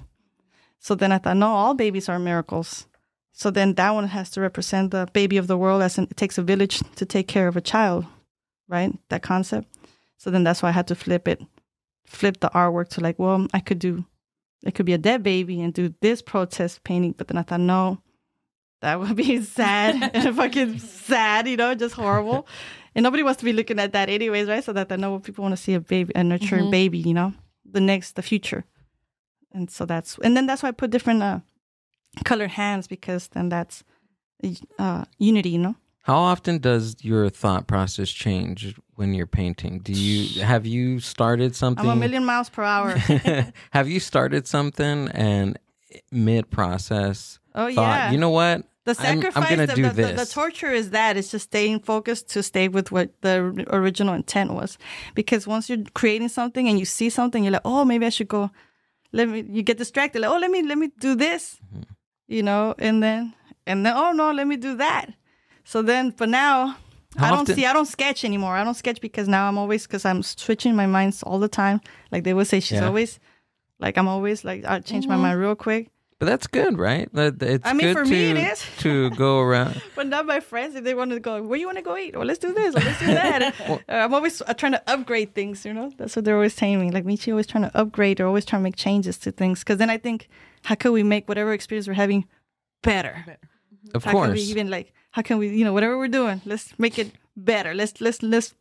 So then I thought, no, all babies are miracles. So then that one has to represent the baby of the world, as in it takes a village to take care of a child, right? That concept. So then that's why I had to flip the artwork to like, well, it could be a dead baby and do this protest painting. But then I thought, no, that would be sad and fucking sad, just horrible. And nobody wants to be looking at that anyways, right? So that I know people want to see a baby, a nurturing baby, the future. And so that's why I put different colored hands, because then that's unity, How often does your thought process change when you're painting? Have you started something? I'm 1,000,000 miles per hour. Have you started something and mid-process thought, yeah, you know what? The sacrifice, I'm going to do this. The torture is that it's just staying focused to stay with what the original intent was. Because once you're creating something and you see something, you're like, oh, maybe I should go. You get distracted. Like, oh, let me do this, and then oh no, let me do that. So then, but now I don't sketch anymore. I don't sketch because now because I'm switching my minds all the time. Like they would say, she's always like, I'm always like, I change my mind real quick. But that's good, right? It's good for me, it is. to go around. But not my friends, if they want to go, where you want to go eat? Or let's do this, or let's do that. I'm always trying to upgrade things, That's what they're always telling me. Like, Michi always trying to upgrade or always trying to make changes to things. Because then I think, how can we make whatever experience we're having better? Of course. How can we even how can we, whatever we're doing, let's make it better. Let's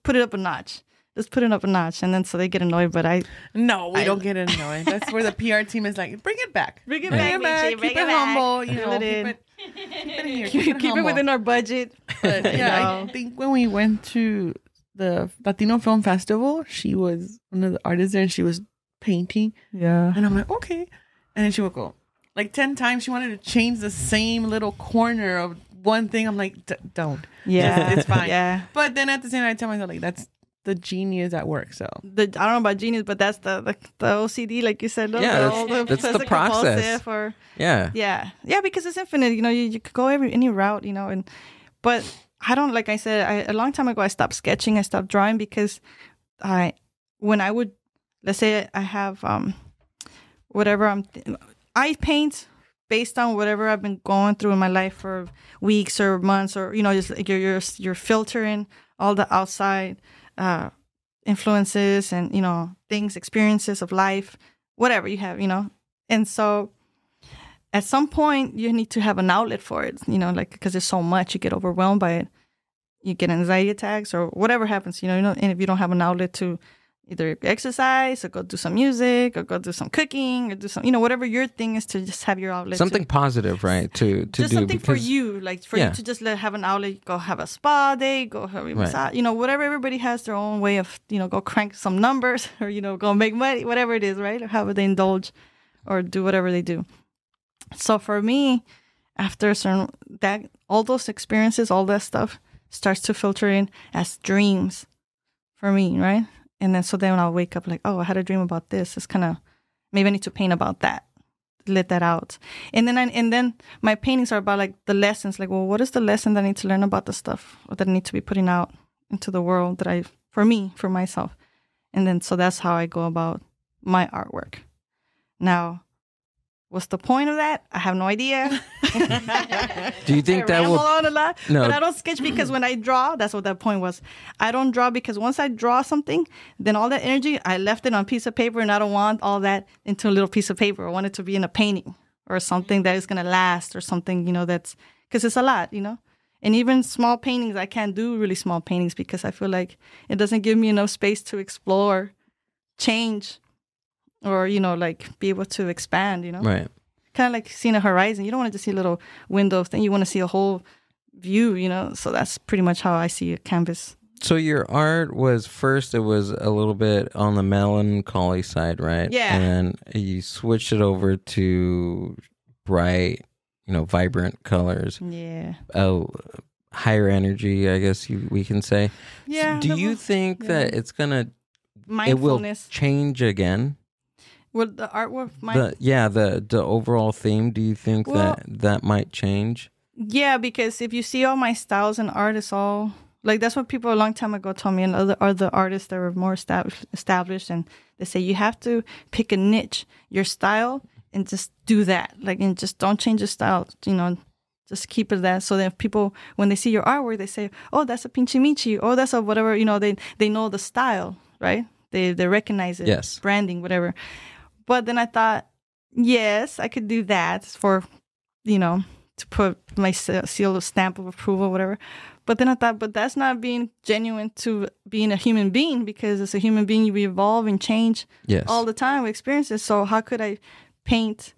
put it up a notch. Let's put it up a notch. And then so they get annoyed, but we don't get annoyed. That's where the PR team is like, bring it back. Bring it back, Michi. Keep it humble. Keep it in here. Keep it within our budget. But I think when we went to the Latino Film Festival, she was one of the artists there and she was painting. Yeah. And I'm like, okay. And then she would go, like 10 times she wanted to change the same little corner of one thing. I'm like, don't. Yeah. It's fine. Yeah. But then at the same time, I tell myself, like, that's the genius at work. So I don't know about genius, but that's the OCD, like you said. Yeah, that's the process. Yeah, because it's infinite. You could go any route. But I don't, like I said, a long time ago I stopped sketching. I stopped drawing because when I would, let's say I have whatever I paint based on whatever I've been going through in my life for weeks or months, or just like you're filtering all the outside influences and things, experiences of life, whatever you have, and so at some point you need to have an outlet for it, because there's so much, you get overwhelmed by it, you get anxiety attacks or whatever happens, and if you don't have an outlet to either exercise or go do some music or go do some cooking or do some, whatever your thing is, to just have your outlet. Something positive, right? To just do something for you, like you to just have an outlet. Go have a spa day, go have a massage, whatever. Everybody has their own way of, go crank some numbers or, go make money, whatever it is, right? Or however they indulge or do whatever they do. So for me, after all those experiences, all that stuff starts to filter in as dreams for me, right? And then when I'll wake up like, oh, I had a dream about this. It's kind of, maybe I need to paint about that, let that out. And then my paintings are about like the lessons. Like, well, what is the lesson that I need to learn about the stuff that I need to be putting out into the world for myself. And then so that's how I go about my artwork. Now, what's the point of that? I have no idea. Do you think that will on a lot? No. But I don't sketch because when I draw, that's what that point was. I don't draw because once I draw something, then all that energy, I left it on a piece of paper, and I don't want all that into a little piece of paper. I want it to be in a painting or something that is going to last, or something, that's, because it's a lot, And even small paintings, I can't do really small paintings because I feel like it doesn't give me enough space to explore, change, or, like be able to expand, Right. Kind of like seeing a horizon. You don't want to just see a little window thing. You want to see a whole view, So that's pretty much how I see a canvas. So your art was, first it was a little bit on the melancholy side, right? Yeah. And then you switched it over to bright, vibrant colors. Yeah. Higher energy, I guess we can say. Yeah. Do you think that it's gonna, it will mindfulness change again? Well, the artwork the overall theme, do you think that might change? Yeah, because if you see all my styles in art, it's all like, that's what people a long time ago told me, and other artists that were more established, and they say you have to pick a niche. Your style and just do that. Like, and just don't change your style, just keep it that. So that people, when they see your artwork, they say, oh, that's a Pinchi Michi. Oh, that's a whatever, they know the style, right? They recognize it. Yes. Branding, whatever. But then I thought, yes, I could do that for, to put my seal of stamp of approval, whatever. But then I thought, but that's not being genuine to being a human being, because as a human being, you evolve and change all the time with experiences. So how could I paint?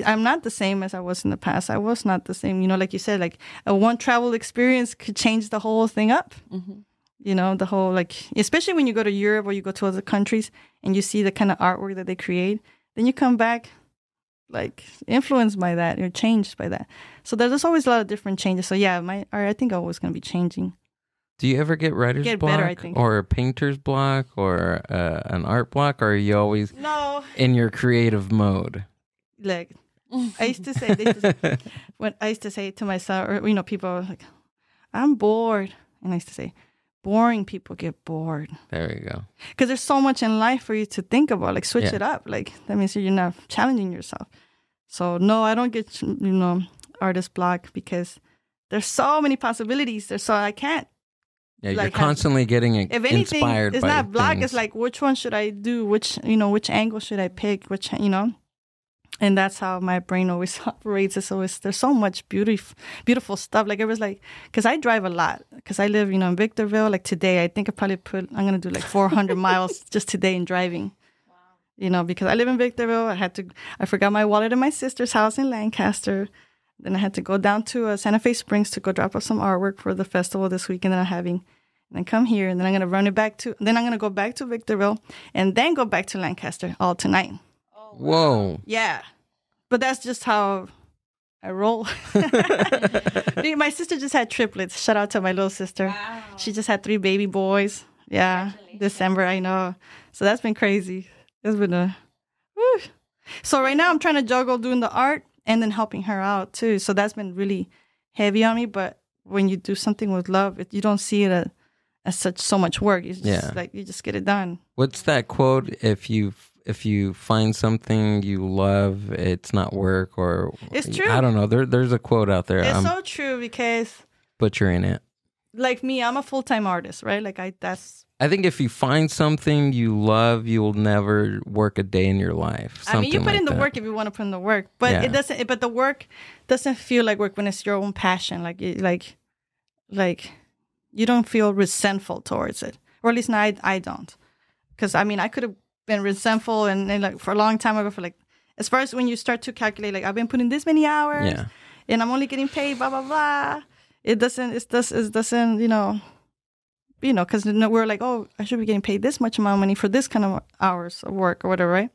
I'm not the same as I was in the past. I was not the same. Like you said, like a one travel experience could change the whole thing up. Mm-hmm. The whole, like, especially when you go to Europe or you go to other countries and you see the kind of artwork that they create, then you come back like influenced by that, you're changed by that. So there's always a lot of different changes. So yeah, my art, I think, always going to be changing. Do you ever get writer's block better, I think. or a painter's block or an art block, or are you always in your creative mode? Like, I used to say, when I used to say to myself, or people are like, I'm bored, and I used to say, boring people get bored. There you go. Because there's so much in life for you to think about. Like, switch it up. Like, that means you're not challenging yourself. So no, I don't get artist block, because there's so many possibilities. I can't. Yeah, you're constantly getting if anything, inspired. It's by not block. things. It's like, which one should I do? Which angle should I pick? And that's how my brain always operates. It's always, there's so much beautiful stuff. Like, it was like, because I drive a lot, because I live, in Victorville. Like today, I think I'm going to do like 400 miles just today in driving. Wow. Because I live in Victorville. I forgot my wallet at my sister's house in Lancaster. Then I had to go down to Santa Fe Springs to go drop off some artwork for the festival this weekend that I'm having. And then come here, and then I'm going to run it back then I'm going to go back to Victorville, and then go back to Lancaster all tonight. Whoa. Yeah. But that's just how I roll. My sister just had triplets. Shout out to my little sister. Wow. She just had 3 baby boys. Yeah. December, I know. So that's been crazy. It's been whew. So right now I'm trying to juggle doing the art and then helping her out too. So that's been really heavy on me. But when you do something with love, you don't see it as so much work. It's just like, you just get it done. What's that quote? If you find something you love, it's not work, or it's true. I don't know. There's a quote out there. It's so true, because butchering it. Like me, I'm a full-time artist, right? Like I think if you find something you love, you'll never work a day in your life. I mean, you put in the work if you want to put in the work, but it doesn't. But the work doesn't feel like work when it's your own passion. Like you don't feel resentful towards it, or at least I don't. Because I mean, I could have been resentful and like for a long time ago, for like, as far as when you start to calculate, like, I've been putting this many hours and I'm only getting paid blah blah blah. It doesn't because we're like, oh, I should be getting paid this much amount of money for this kind of hours of work or whatever, right?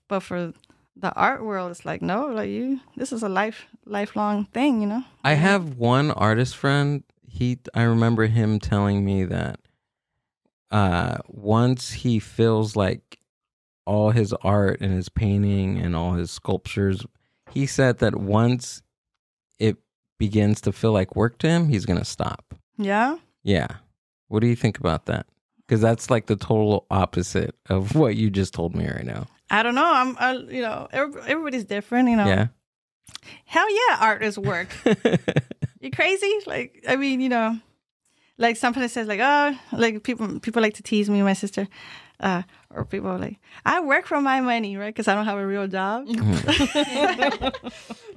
But for the art world, it's like, no, like, this is a lifelong thing, I have one artist friend. I remember him telling me that once he feels like all his art and his painting and all his sculptures, he said that once it begins to feel like work to him, he's going to stop. Yeah? Yeah. What do you think about that? Because that's like the total opposite of what you just told me right now. I don't know. Everybody's different, Yeah. Hell yeah, art is work. You crazy? Like, I mean, like somebody says, like, oh, like people like to tease me and my sister, or people are like, I work for my money, right? Because I don't have a real job. Mm-hmm.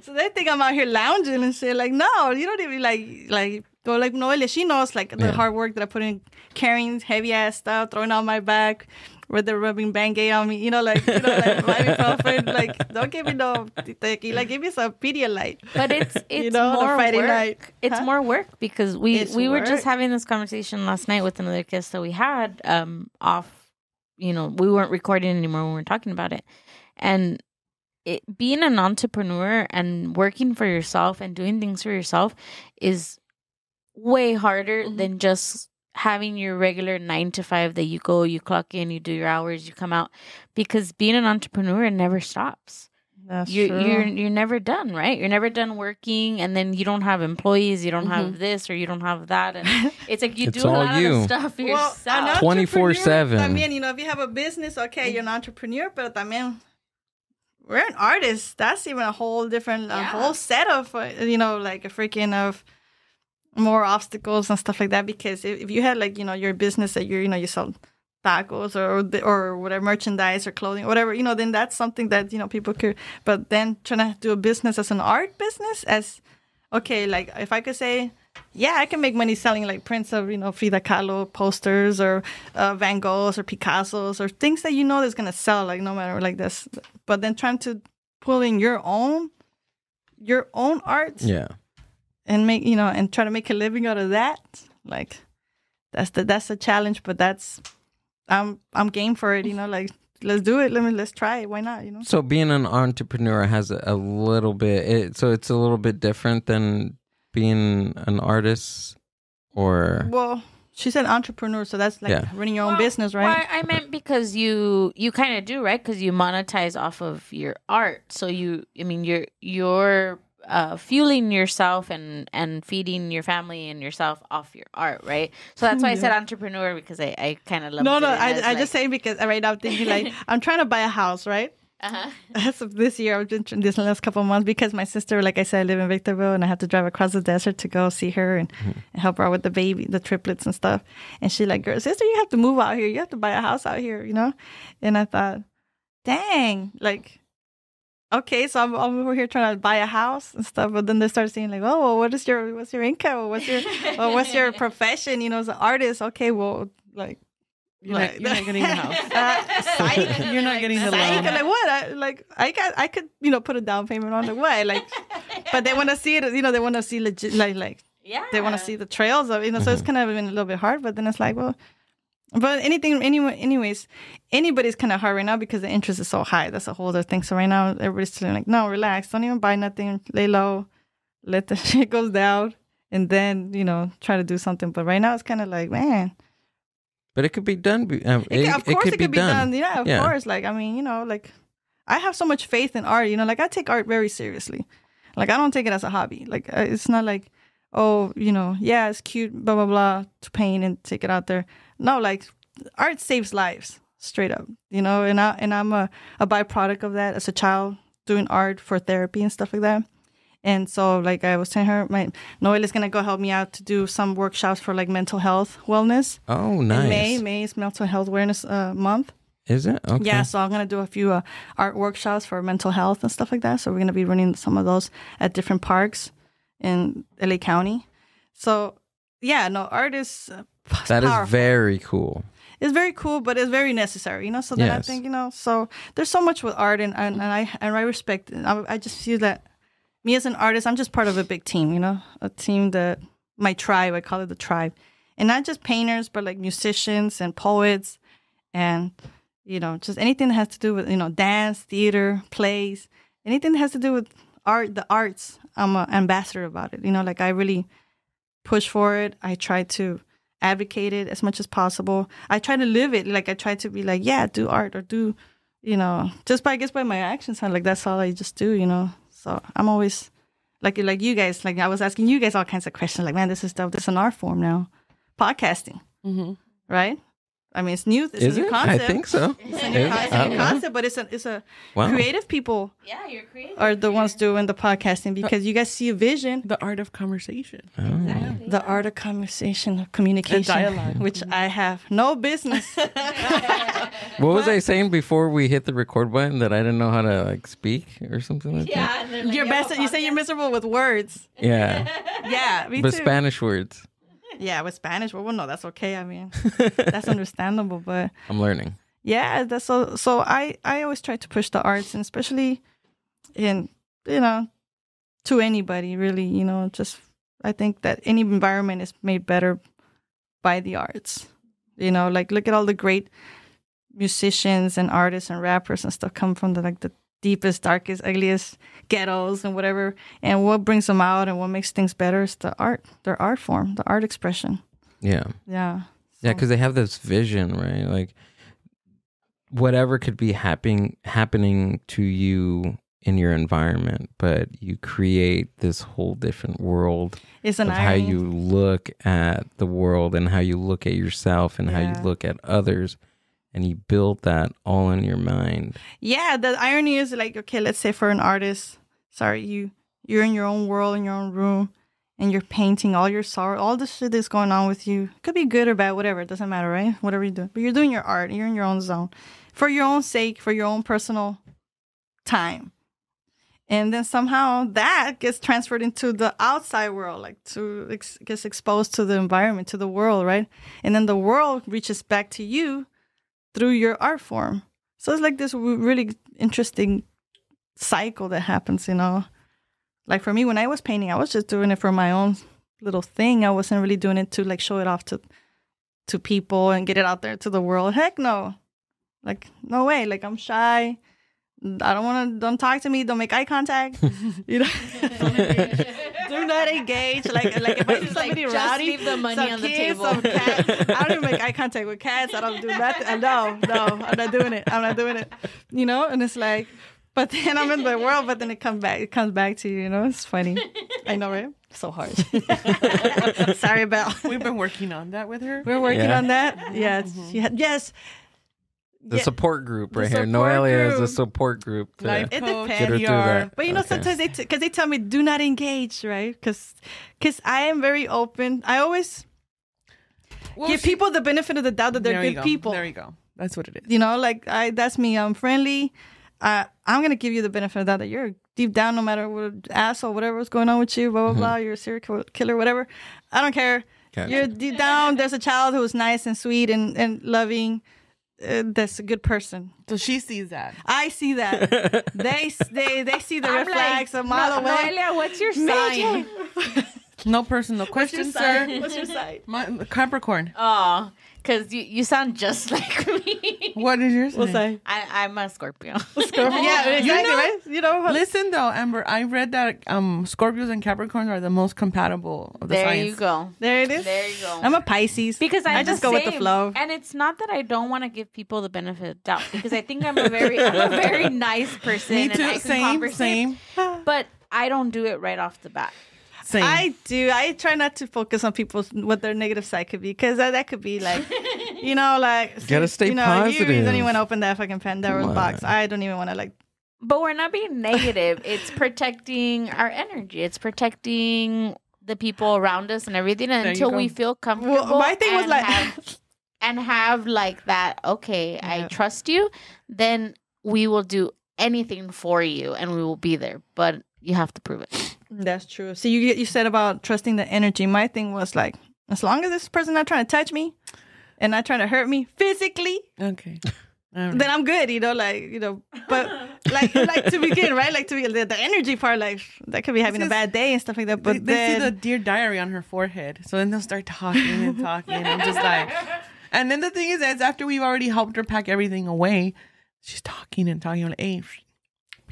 So they think I'm out here lounging and shit. Like, no, you don't even like go like Noelia. She knows like the hard work that I put in, carrying heavy ass stuff, throwing out my back, where they're rubbing Bengay on me, like ibuprofen. Like, don't give me no tequila, give me some Pedialyte. But it's more Friday work. Night. It's more work, because we were just having this conversation last night with another guest that we had off. We weren't recording anymore when we were talking about it, and being an entrepreneur and working for yourself and doing things for yourself is way harder than just having your regular 9 to 5 that you go, you clock in, you do your hours, you come out, because being an entrepreneur never stops. That's true. You're never done, right? You're never done working, and then you don't have employees, you don't have this, or you don't have that, and it's like you do a lot of stuff yourself. 24/7. I mean, if you have a business, okay, you're an entrepreneur, but también we're an artist. That's even a whole different, a whole set of, like a freaking of more obstacles and stuff like that. Because if you had like, your business that you sell tacos or whatever, merchandise or clothing, whatever, then that's something that, people could, but then trying to do a business as an art business okay, like if I could say, yeah, I can make money selling like prints of, Frida Kahlo posters or Van Goghs or Picassos or things that that's going to sell, like no matter like this. But then trying to pull in your own art. Yeah. And make, and try to make a living out of that. Like that's the challenge, but I'm game for it, like let's do it. Let's try it. Why not, So being an entrepreneur has a little bit, so it's a little bit different than being an artist, or well, she said entrepreneur, so that's like running your own business, right? Well, I meant because you kind of do, right? Because you monetize off of your art, so you're fueling yourself and feeding your family and yourself off your art, right? So that's why I said entrepreneur, because I kind of love it. I just say because right now I'm thinking like I'm trying to buy a house, right? As of this year, I've been this last couple of months because my sister, like I said, I live in Victorville and I have to drive across the desert to go see her and help her out with the baby, the triplets and stuff. And she's like, girl, sister, you have to move out here. You have to buy a house out here, And I thought, dang, like, okay, so I'm over here trying to buy a house and stuff, but then they start saying like, oh, well, what's your income? What's your profession? As an artist. Okay, well, like. You're not getting the house. You're not getting the loan. Like what? I could put a down payment on it. What? Like, but they want to see it. They want to see legit. Like they want to see the trails of So it's kind of been a little bit hard. But then it's like, well, but anyways, anybody's kind of hard right now because the interest is so high. That's a whole other thing. So right now everybody's telling like, no, relax, don't even buy nothing, lay low, let the shit goes down, and then try to do something. But right now it's kind of like, man. But it could be done. Of course it could be done. Yeah, of course. Like, I mean, like, I have so much faith in art. Like, I take art very seriously. Like, I don't take it as a hobby. Like, it's not like, oh, yeah, it's cute, blah, blah, blah, to paint and take it out there. No, like, art saves lives, straight up. And I'm a byproduct of that as a child, doing art for therapy and stuff like that. And so, like I was telling her, Noel is going to go help me out to do some workshops for, like, mental health wellness. Oh, nice. In May is Mental Health Awareness Month. Is it? Okay. Yeah, so I'm going to do a few art workshops for mental health and stuff like that. So we're going to be running some of those at different parks in LA County. So, yeah, no, art is That powerful. Is very cool. It's very cool, but it's very necessary, So then I think, so there's so much with art, and I respect it. I just feel that me as an artist, I'm just part of a big team, a team that my tribe, I call it the tribe. And not just painters, but like musicians and poets and, just anything that has to do with, dance, theater, plays, anything that has to do with art, the arts. I'm an ambassador about it. Like I really push for it. I try to advocate it as much as possible. I try to live it. Like I try to be like, yeah, do art or do, just by my actions. Like that's all I just do, So I'm always like you guys, like I was asking you guys all kinds of questions. Like, man, this is stuff. This is an art form now, podcasting, right? I mean, it's new. It's a new concept. I think so. It's a new concept, but it's a creative people. Yeah, you're creative. Are the ones doing the podcasting because you guys see a vision. The art of conversation. Oh. Exactly. The art of conversation, of communication, dialogue. which I have no business. What was I saying before we hit the record button that I didn't know how to like speak or something like that? Yeah, and then, like, You're best. You say you're miserable with words. Yeah. Yeah, me But too. Spanish words. Yeah, with Spanish. Well, no, that's okay. I mean, that's understandable. But I'm learning. yeah, that's so. So I always try to push the arts, and especially in to anybody really. Just I think that any environment is made better by the arts. Like look at all the great musicians and artists and rappers and stuff come from the deepest, darkest, ugliest ghettos and whatever. And what brings them out and what makes things better is the art, their art form, the art expression. Yeah. Yeah. Yeah, because they have this vision, right? Like whatever could be happening to you in your environment, but you create this whole different world It's an of how you look at the world and how you look at yourself and how you look at others. and you build that all in your mind. Yeah, the irony is like, okay, let's say for an artist, you're in your own world, in your own room, and you're painting all your sorrow, all the shit that's going on with you. It could be good or bad, whatever. It doesn't matter, right? Whatever you do. But you're doing your art. You're in your own zone. For your own sake, for your own personal time. And then somehow that gets transferred into the outside world, like gets exposed to the environment, to the world, right? And then the world reaches back to you through your art form. So it's like this really interesting cycle that happens, you know? Like for me, when I was painting, I was just doing it for my own little thing. I wasn't really doing it to like show it off to people and get it out there to the world. Heck no. Like, no way. Like, I'm shy. Don't talk to me. Don't make eye contact. You know, do not engage. Like if I see somebody just rowdy, leave the money some on the kids, table. some cats. I don't even make eye contact with cats. I don't do nothing. No, I'm not doing it. You know, and it's like, but then I'm in the world, but then it comes back to you. You know, it's funny. I know, right? So hard. Sorry, Belle. We've been working on that with her. We're working on that. Yeah. Yes. The support group right here. support Noelia is group. a support group. To Life It coach, depends. get her through that. But you know, Okay. sometimes they tell me do not engage, right? Because I am very open. I always give people the benefit of the doubt that they're good people. There you go. That's what it is. You know, like that's me. I'm friendly. I'm gonna give you the benefit of the doubt that you're deep down, no matter what asshole, whatever's going on with you, blah blah blah. You're a serial killer, whatever. I don't care. Gotcha. You're deep down. There's a child who's nice and sweet and loving. That's a good person. So she sees that. I see that. they see the red flags a mile away. Noelia, what's your sign? No personal questions, sir. What's your side? My Capricorn. Oh, because you sound just like me. What is yours? What's side? I'm a Scorpio. Yeah, exactly, know- right? You know, Listen though, Amber, I read that Scorpios and Capricorns are the most compatible of the There signs. you go. there it is. There you go. I'm a Pisces. Because I just go with the flow. And it's not that I don't want to give people the benefit of doubt, because I think I'm a very nice person. Me and too. I can conversate, Same. But I don't do it right off the bat. Same. I do. I try not to focus on people's what their negative side could be, because that could be like, you know, like Gotta stay you know, positive. You don't even open that fucking Pandora's Come box. on. I don't even want to like. But we're not being negative. It's protecting our energy. It's protecting the people around us and everything you until go. we feel comfortable. Well, my thing was and like, have like that, okay, I trust you, then we will do anything for you and we will be there. But you have to prove it. that's true. So you said about trusting the energy. My thing was like, as long as this person not trying to touch me and not trying to hurt me physically, Okay. then I'm good, you know, like, you know, but like to begin, right? Like to be the energy part, like that could be having a bad day and stuff like that. But they see the then, Dear Diary on her forehead. So then they'll start talking and talking. And I'm just like, and then the thing is after we've already helped her pack everything away, she's talking and talking. I'm like, hey,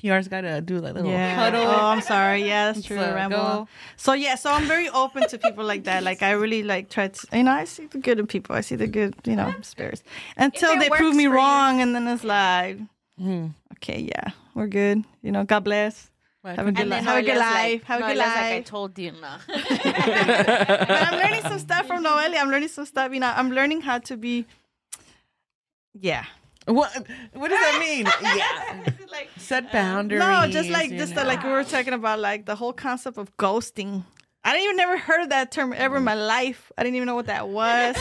PR's got to do like a little huddle. Oh, I'm sorry. Yeah, that's true. So Rambo. go. So yeah, so I'm very open to people like that. Like I really like try to, you know, I see the good in people. I see the good, you know, spirits. Until it they prove works me for you. wrong, and then it's like, Hmm. okay, yeah, we're good. You know, God bless. Have a good And life. then Have a good Noelia's life. Have a good Noelia's like, I life. told you, no. But I'm learning some stuff from Noelia. I'm learning some stuff. You know, I'm learning how to be. Yeah. What does that mean? Yeah. Like Set boundaries. no, just like you just know. like we were talking about, like the whole concept of ghosting. I didn't even never heard that term ever in my life. I didn't even know what that was.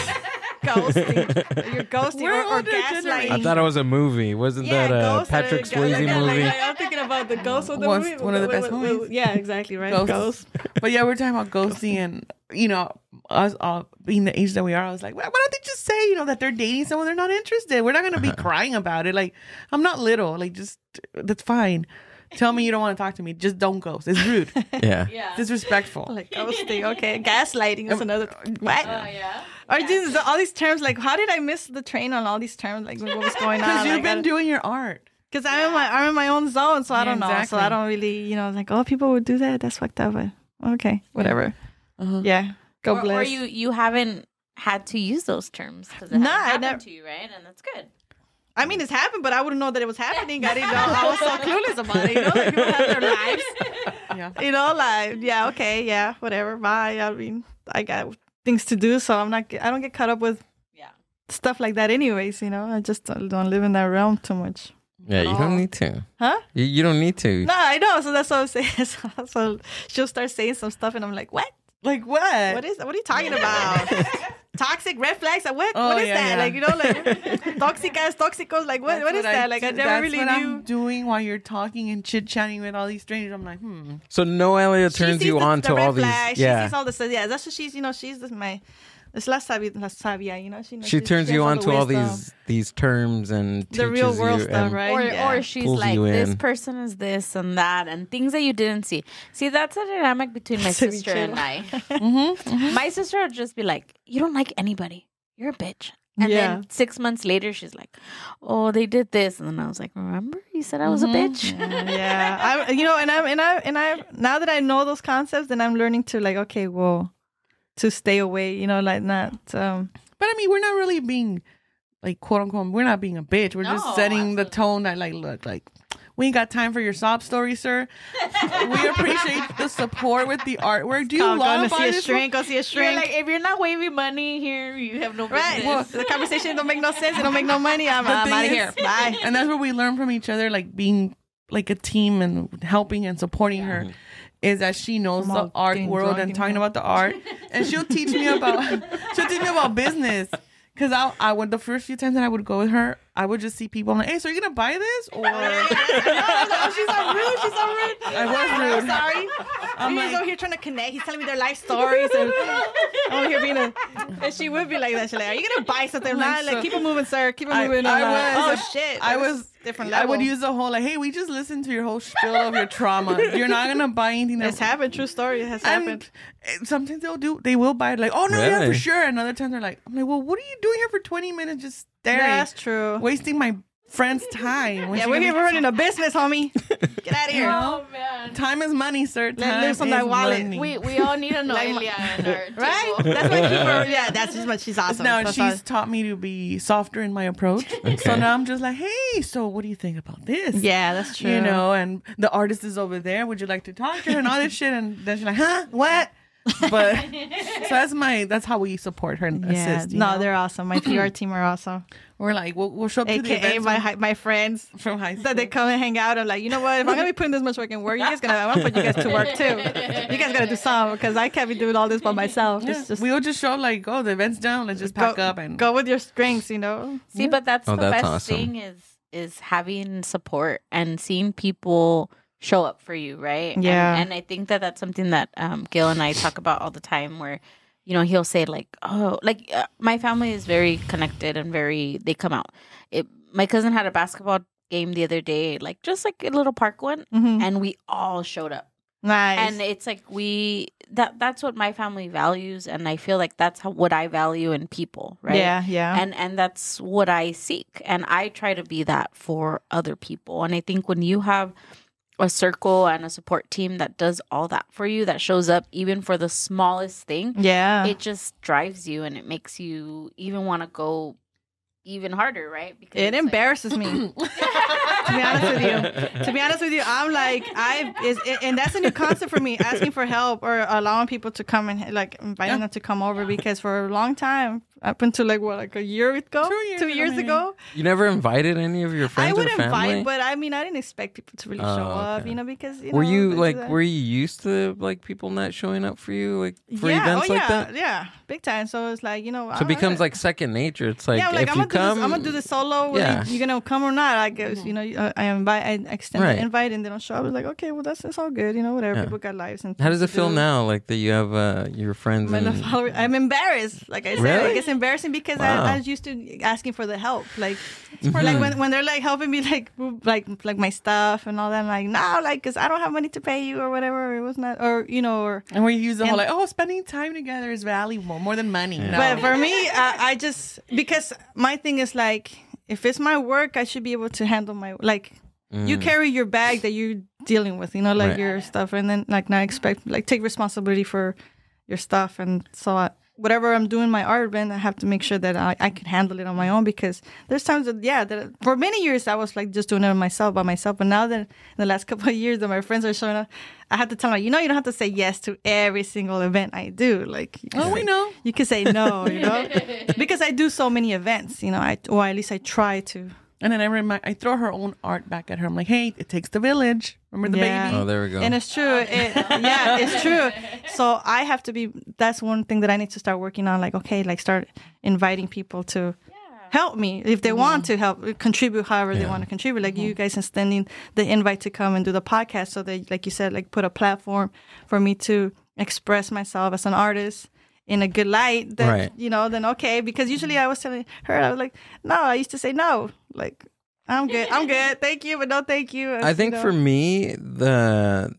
Ghosting. You're ghosting We're or older gaslighting. generation. I thought it was a movie. Wasn't that a Ghost, Patrick Swayze movie? Like, I'm thinking about the Ghost of the Once- movie. one of the best movies. Yeah, exactly, right? Ghost. Ghost. But yeah, we're talking about ghosting and, you know, us all being the age that we are. I was like, why don't they just say, you know, that they're dating someone they're not interested? We're not going to be crying about it. Like, I'm not little. Like, just, that's fine. Tell me you don't want to talk to me. Just don't ghost. It's rude. Yeah. Disrespectful. Like ghosting. Okay. Gaslighting is another. What? yeah. Or just all these terms, like, how did I miss the train on all these terms? Like, what was going on? Because you've Like, been doing your art. Because I'm in my own zone, so I Yeah, don't know. So exactly. I don't really, you know, like, oh, people would do that. That's fucked up. But okay, whatever. Uh-huh. Yeah, go Or bless. you haven't had to use those terms because it Nah, hasn't I happened never- to you, right? And that's good. I mean, it's happened, but I wouldn't know that it was happening. I didn't know. I was so clueless about it. You know, like people have their lives. Yeah. You know, like, yeah, okay, yeah, whatever. Bye. I mean, I got things to do, so I don't get caught up with Yeah. stuff like that anyways, you know. I just don't live in that realm too much. Yeah, you don't need to. Huh? You don't need to. No, I know. So that's what I'm saying. So she'll start saying some stuff, and I'm like, what? Like what? What are you talking about? Toxic red flags? What is that? Yeah. Like, you know, like toxicos, like what is that? Like I never really knew. I'm doing while you're talking and chit-chatting with all these strangers. I'm like, So Noelia turns you on to all these. She sees all this. Yeah, that's what she's, you know, she's my... It's la sabia, you know. She turns you on to all these terms and the real world stuff, right? Or she's like, this person is this and that, and things that you didn't see. See, that's a dynamic between my sister and I. My sister would just be like, you don't like anybody. You're a bitch. And then 6 months later, she's like, oh, they did this. And then I was like, remember? You said I was a bitch? Yeah. I, you know, and I now that I know those concepts, then I'm learning to like, okay, well, to stay away, you know, like not. But I mean, we're not really being like, quote unquote, we're not being a bitch. We're just setting the tone that like, look, like, we ain't got time for your sob story, sir. We appreciate the support with the artwork. Do you love go see a shrink? Go see a shrink. Like, if you're not waving money here, you have no business. Right. Well, the conversation don't make no sense. It don't make no money. I'm out of here. Bye. And that's where we learn from each other, like being like a team and helping and supporting her. Is that she knows the art world and talking about the art, and she'll teach me about business. Because I would, the first few times that I would go with her, I would just see people. I'm like, hey, so are you gonna buy this? Or no, she's so rude. She's so rude. I was rude. I'm sorry. He's over here trying to connect. He's telling me their life stories, and I'm over here being and she would be like that. She's like, are you gonna buy something? Like, keep it moving, sir. Keep it moving. Oh shit. I was different level. I would use the whole like, hey, we just listened to your whole spiel of your trauma. You're not gonna buy anything. It's happened. True story. It has happened. Sometimes they will buy it like, oh no, yeah, for sure. And other times they're like, I'm like, well, what are you doing here for 20 minutes just staring? That's true. Wasting my friend's time. Yeah, we're running a business, homie. Get out of here. Oh man, time is money, sir. Let loose on that wallet. We all need a Noelia in our right? That's what that's just what she's awesome. Now she's taught me to be softer in my approach. So now I'm just like, hey, so what do you think about this? Yeah, that's true. You know, and the artist is over there. Would you like to talk to her and all this shit? And then she's like, huh? What? But so that's how we support her and assist. No, they're awesome. My PR team are awesome. We're like, we'll show up to the AKA my friends from high school. So they come and hang out. I'm like, you know what? If I'm gonna be putting this much work in work, I want to put you guys to work too. You guys gotta do some because I can't be doing all this by myself. Yeah. We'll just show like, oh, the event's down. Let's just pack up and go with your strengths. You know. See, but that's the best thing is having support and seeing people show up for you, right? Yeah. And I think that's something that Gil and I talk about all the time where, you know, he'll say like, oh, like my family is very connected and they come out. My cousin had a basketball game the other day, like just like a little park one, and we all showed up. Nice. And it's like that's what my family values, and I feel like that's what I value in people, right? Yeah. And that's what I seek, and I try to be that for other people. And I think when you have a circle and a support team that does all that for you, that shows up even for the smallest thing, it just drives you and it makes you even want to go even harder, right? Because it embarrasses me. To be honest with you, I'm like, and that's a new concept for me, asking for help or allowing people to come and like inviting them to come over, because for a long time, up until like a year ago, 2 years ago. You never invited any of your friends or family? I would invite, but I mean, I didn't expect people to really show up, you know, because, were you used to like people not showing up for you, like for events like that? Yeah, big time. So it's like, you know. So it becomes like second nature. It's like, if you come. I'm going to do this solo. You're going to come or not, I guess, you know, I extend the invite and they don't show up. It's like, okay, well, it's all good, you know, whatever. People got lives. And how does it feel now, like that you have your friends? I'm embarrassed. Like I said, really? It's embarrassing because I was used to asking for the help, like when they're like helping me like my stuff and all that. I'm like, no, like, because I don't have money to pay you or whatever. It was not, or you know, and we use the whole like, spending time together is valuable more than money. No. But for me, I just, because my thing is like, if it's my work, I should be able to handle my you carry your bag that you're dealing with, you know, like your stuff, and then like not expect take responsibility for your stuff, and so whatever I'm doing my art event, I have to make sure that I can handle it on my own, because there's times that for many years I was like just doing it by myself. But now that in the last couple of years that my friends are showing up, I have to tell them, you don't have to say yes to every single event I do. Like, we know. You can say no, because I do so many events, or at least I try to. And then I throw her own art back at her. I'm like, hey, it takes the village. Remember the baby? Oh, there we go. And it's true. It's true. So I have to that's one thing that I need to start working on. Like, okay, like start inviting people to help me if they want to help, contribute however they want to contribute. Like you guys extending the invite to come and do the podcast, so that, like you said, like put a platform for me to express myself as an artist in a good light, that, then okay. Because usually I was telling her, I was like, no, I used to say no. Like, I'm good, thank you, but no thank you. I think for me, the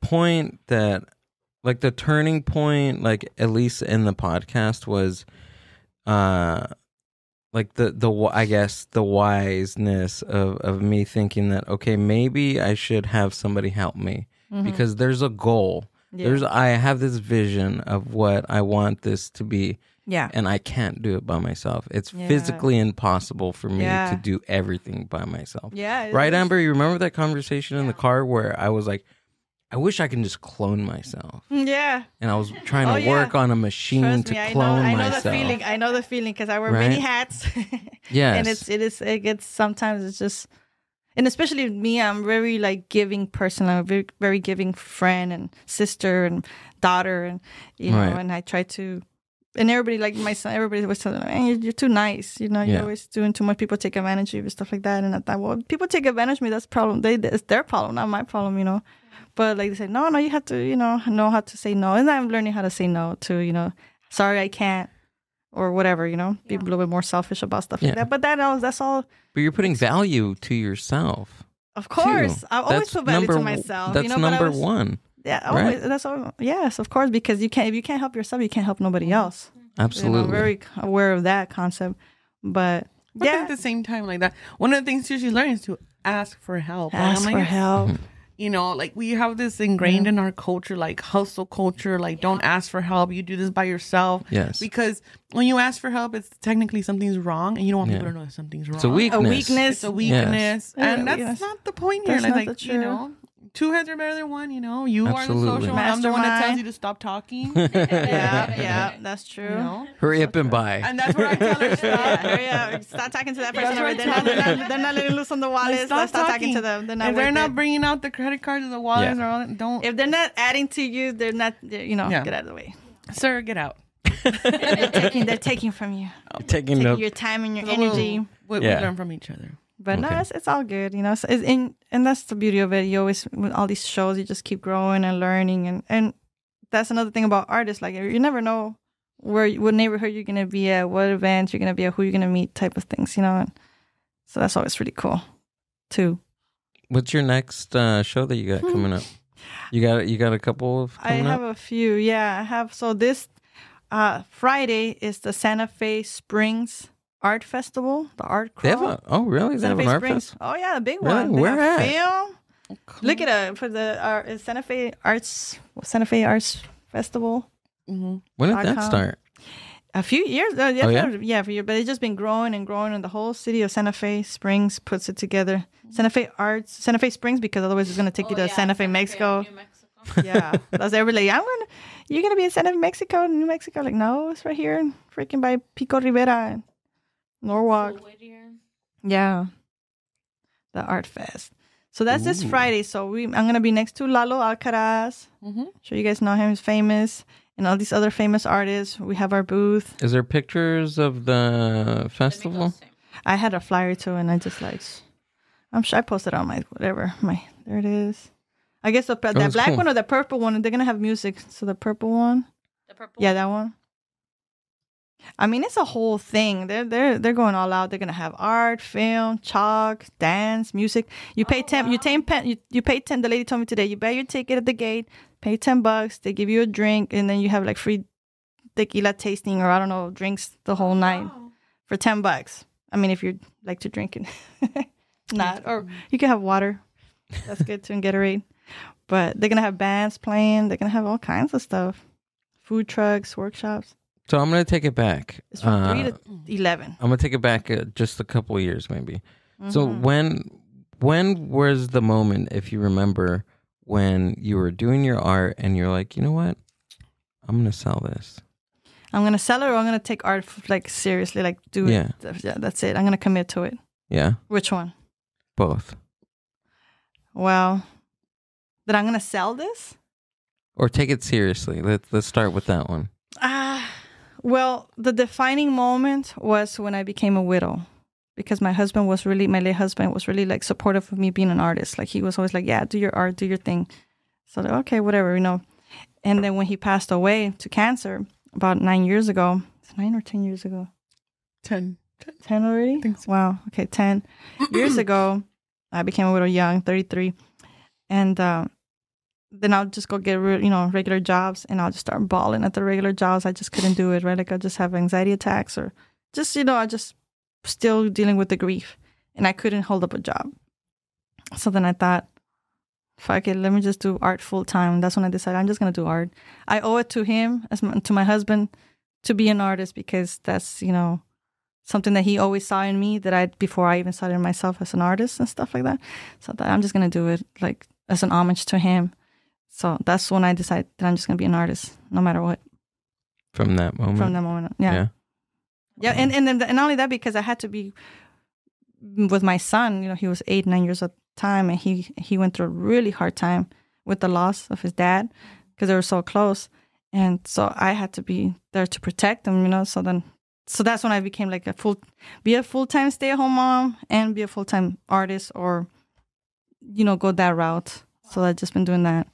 point that, like the turning point, like at least in the podcast, was like I guess the wiseness of me thinking that, okay, maybe I should have somebody help me, because there's a goal. Yeah. I have this vision of what I want this to be. Yeah. And I can't do it by myself. It's physically impossible for me to do everything by myself. Yeah. Right, Amber? You remember that conversation in the car where I was like, I wish I can just clone myself. Yeah. And I was trying to work on a machine to clone myself. I know the feeling because I wear many hats. Yes. And it gets sometimes it's just, and especially me, I'm very like giving person. I'm a very, very giving friend and sister and daughter, and and I try to, and everybody, like my son, everybody was telling me, hey, you're too nice. You're always doing too much. People take advantage of you and stuff like that. And I thought, well, people take advantage of me. That's problem. It's their problem, not my problem. But like they say, no, you have to, know how to say no. And I'm learning how to say no to, sorry, I can't. Or whatever, be a little bit more selfish about stuff like that. But that's all. But you're putting value to yourself. Of course. I always put value to myself. That's number one. Yeah, always. Right? That's all. Yes, of course, because if you can't help yourself, you can't help nobody else. Absolutely. I'm very aware of that concept. But at the same time, like that, one of the things she's learning is to ask for help. Ask for help. Like we have this ingrained in our culture, like hustle culture, like don't ask for help. You do this by yourself. Yes. Because when you ask for help, it's technically something's wrong, and you don't want people to know that something's wrong. It's a weakness. It's a weakness. Yes. And that's not the point here. That's like, two heads are better than one, you Absolutely. are the social. I'm the one that tells you to stop talking. yeah, that's true. Hurry up and buy. And that's where I tell her stop. Hurry up. Stop talking to that person. They're not letting loose on the wallets. Stop talking to them. If they're not bringing out the credit cards or the wallets or all that, don't. If they're not adding to you, they're not, get out of the way. Sir, get out. They're taking from you. Taking your time and your energy. We learn from each other. But no, it's all good, So and that's the beauty of it. You always, with all these shows, you just keep growing and learning, and that's another thing about artists. Like you never know what neighborhood you're gonna be at, what events you're gonna be at, who you're gonna meet, type of things, And so that's always really cool, too. What's your next show that you got coming up? You got a couple of. I have a few. Yeah, I have. So this Friday is the Santa Fe Springs Art Festival, the art crawl. Really? They have an art festival? Oh yeah, the big really? one. Where at? Film. Look at it for the Santa Fe Arts Festival. Mm-hmm. When did that start? A few years. For a year. But it's just been growing and growing, and the whole city of Santa Fe Springs puts it together. Santa Fe Springs, because otherwise it's going to take you to Santa Fe, Mexico. Yeah, that's everybody. You're gonna be in Santa Fe, Mexico, New Mexico. Like, no, it's right here, freaking by Pico Rivera. Norwalk. Yeah. The Art Fest. So that's this Friday. So I'm going to be next to Lalo Alcaraz. Mm-hmm. Sure you guys know him. He's famous. And all these other famous artists. We have our booth. Is there pictures of the festival? I had a flyer too, and I just I'm sure I posted on there it is. I guess that black one or the purple one, they're going to have music. So the purple one. Yeah, that one. I mean, it's a whole thing. They're going all out. They're gonna have art, film, chalk, dance, music. You pay $10. You pay $10. The lady told me today. You buy your ticket at the gate. Pay $10. They give you a drink, and then you have like free tequila tasting, or I don't know, drinks the whole night for $10. I mean, if you like to drink it, not, or you can have water. That's good too, and Gatorade. But they're gonna have bands playing. They're gonna have all kinds of stuff. food trucks, workshops. So I'm going to take it back. It's from 3 to 11. I'm going to take it back just a couple of years maybe. So when was the moment, if you remember, when you were doing your art and you're like, you know what? I'm going to sell this. I'm going to sell it, or I'm going to take art like seriously, like do it. Yeah, that's it. I'm going to commit to it. Yeah. Which one? Both. Well, that I'm going to sell this? Or take it seriously. Let's start with that one. Well, the defining moment was when I became a widow, because my late husband was really like supportive of me being an artist. Like he was always like, yeah, do your art, do your thing. So like, okay, whatever, And then when he passed away to cancer about 9 years ago, it's 9 or 10 years ago? 10. 10 already? I think so. Wow. Okay, 10 years ago, I became a widow young, 33. And then I'll just go get, regular jobs, and I'll just start bawling at the regular jobs. I just couldn't do it, right? Like I just have anxiety attacks, or just, I just still dealing with the grief, and I couldn't hold up a job. So then I thought, fuck it, let me just do art full time. That's when I decided I'm just going to do art. I owe it to him, to my husband, to be an artist, because that's, something that he always saw in me before I even saw it in myself as an artist and stuff like that. So I thought I'm just going to do it like as an homage to him. So that's when I decided that I'm just going to be an artist, no matter what. From that moment? Yeah. Yeah, and not only that, because I had to be with my son. He was 8, 9 years at the time, and he went through a really hard time with the loss of his dad, because they were so close. And so I had to be there to protect him, So that's when I became like a full-time stay-at-home mom and be a full-time artist, or, go that route. So I've just been doing that.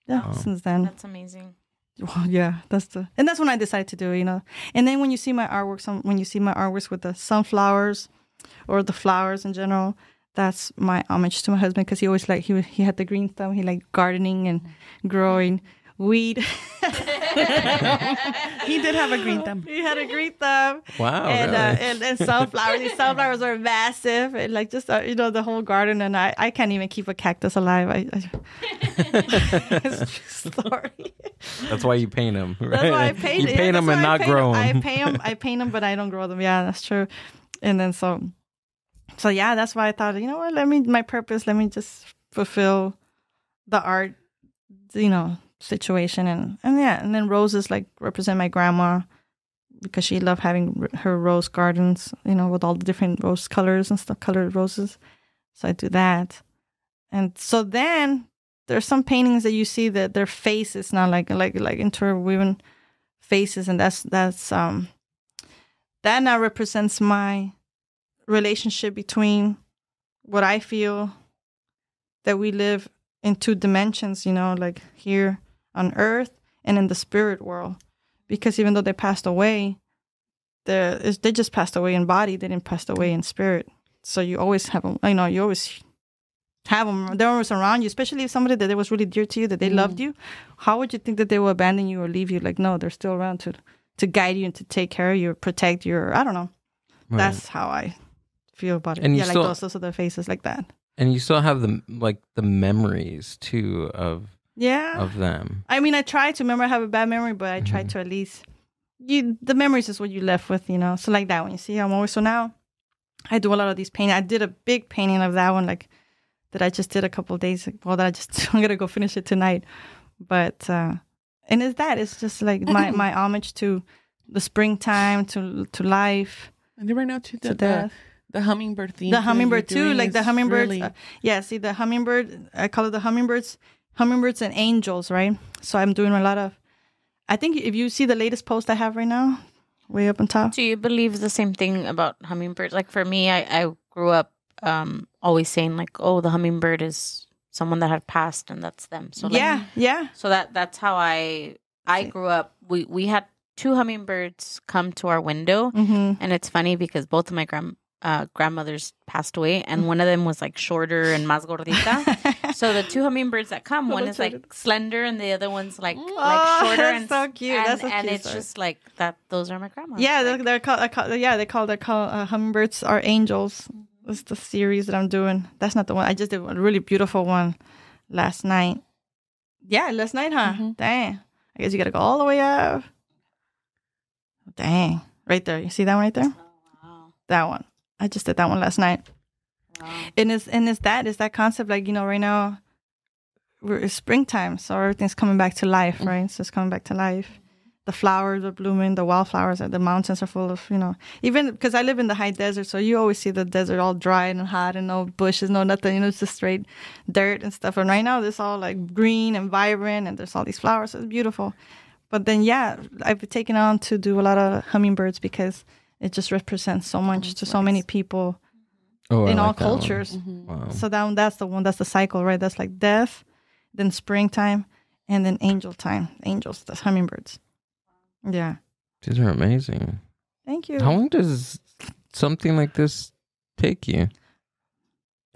Yeah, since then. That's amazing. Well, yeah, that's when I decided to do it, And then when you see my artworks with the sunflowers or the flowers in general, that's my homage to my husband, because he always he had the green thumb. He liked gardening and growing weed. He did have a green thumb. He had a green thumb. Wow. And sunflowers. These sunflowers are massive, and like just the whole garden. And I can't even keep a cactus alive. It's a true story. That's why you paint them. Right? That's why I paint. You paint them and not grow them. I paint them, but I don't grow them. Yeah, that's true. And then so yeah, that's why I thought, my purpose. Let me just fulfill the art, situation, and then roses like represent my grandma, because she loved having her rose gardens, with all the different rose colors and stuff, colored roses. So I do that. And so then there's some paintings that you see that their face is not like interwoven faces, and that's that now represents my relationship between what I feel that we live in 2 dimensions, like here on earth and in the spirit world. Because even though they passed away, they just passed away in body. They didn't pass away in spirit. So you always have them, you always have them. They're always around you, especially if somebody that was really dear to you, that they loved you. How would you think that they will abandon you or leave you? Like, no, they're still around to guide you and to take care of you, or protect you, or I don't know. Right. That's how I feel about it. And like those are the faces like that. And you still have the memories too of them. I mean, I try to remember. I have a bad memory, but I try to at least the memories is what you left with, So like that one, you see, I'm always so now. I do a lot of these paintings. I did a big painting of that one, like that I just did a couple of days ago. Well, I'm gonna go finish it tonight. But and it's just like my homage to the springtime, to life. And right now to death. The hummingbird theme. The hummingbird too, like the hummingbirds. Really... see the hummingbird. I call it the hummingbirds and angels, right? So I'm doing a lot of. I think if you see the latest post I have right now, way up on top. Do you believe the same thing about hummingbirds? Like for me, I grew up always saying like, oh, the hummingbird is someone that had passed, and that's them. So like, yeah. So that's how I grew up. We had 2 hummingbirds come to our window, and it's funny because both of my grandmothers passed away, and one of them was like shorter and más gordita. So the 2 hummingbirds that come, one is like slender, and the other one's like shorter. That's and so cute. That's so and cute, it's just like that. Those are my grandmas. Yeah, they're called hummingbirds are angels. That's the series that I'm doing. That's not the one. I just did a really beautiful one last night. Yeah, last night, huh? Dang. I guess you got to go all the way up. Dang. Right there. You see that one right there? Wow. That one. I just did that one last night. Wow. And it's that concept, like, right now it's springtime, so everything's coming back to life, right? So it's coming back to life. The flowers are blooming, the wildflowers, the mountains are full of, even because I live in the high desert, so you always see the desert all dry and hot and no bushes, no nothing, it's just straight dirt and stuff. And right now it's all like green and vibrant and there's all these flowers, so it's beautiful. But then, I've taken on to do a lot of hummingbirds because it just represents so much to so many people in all cultures. Wow. So that's the cycle, right? That's like death, then springtime, and then angel time. Angels, that's hummingbirds. Yeah. These are amazing. Thank you. How long does something like this take you?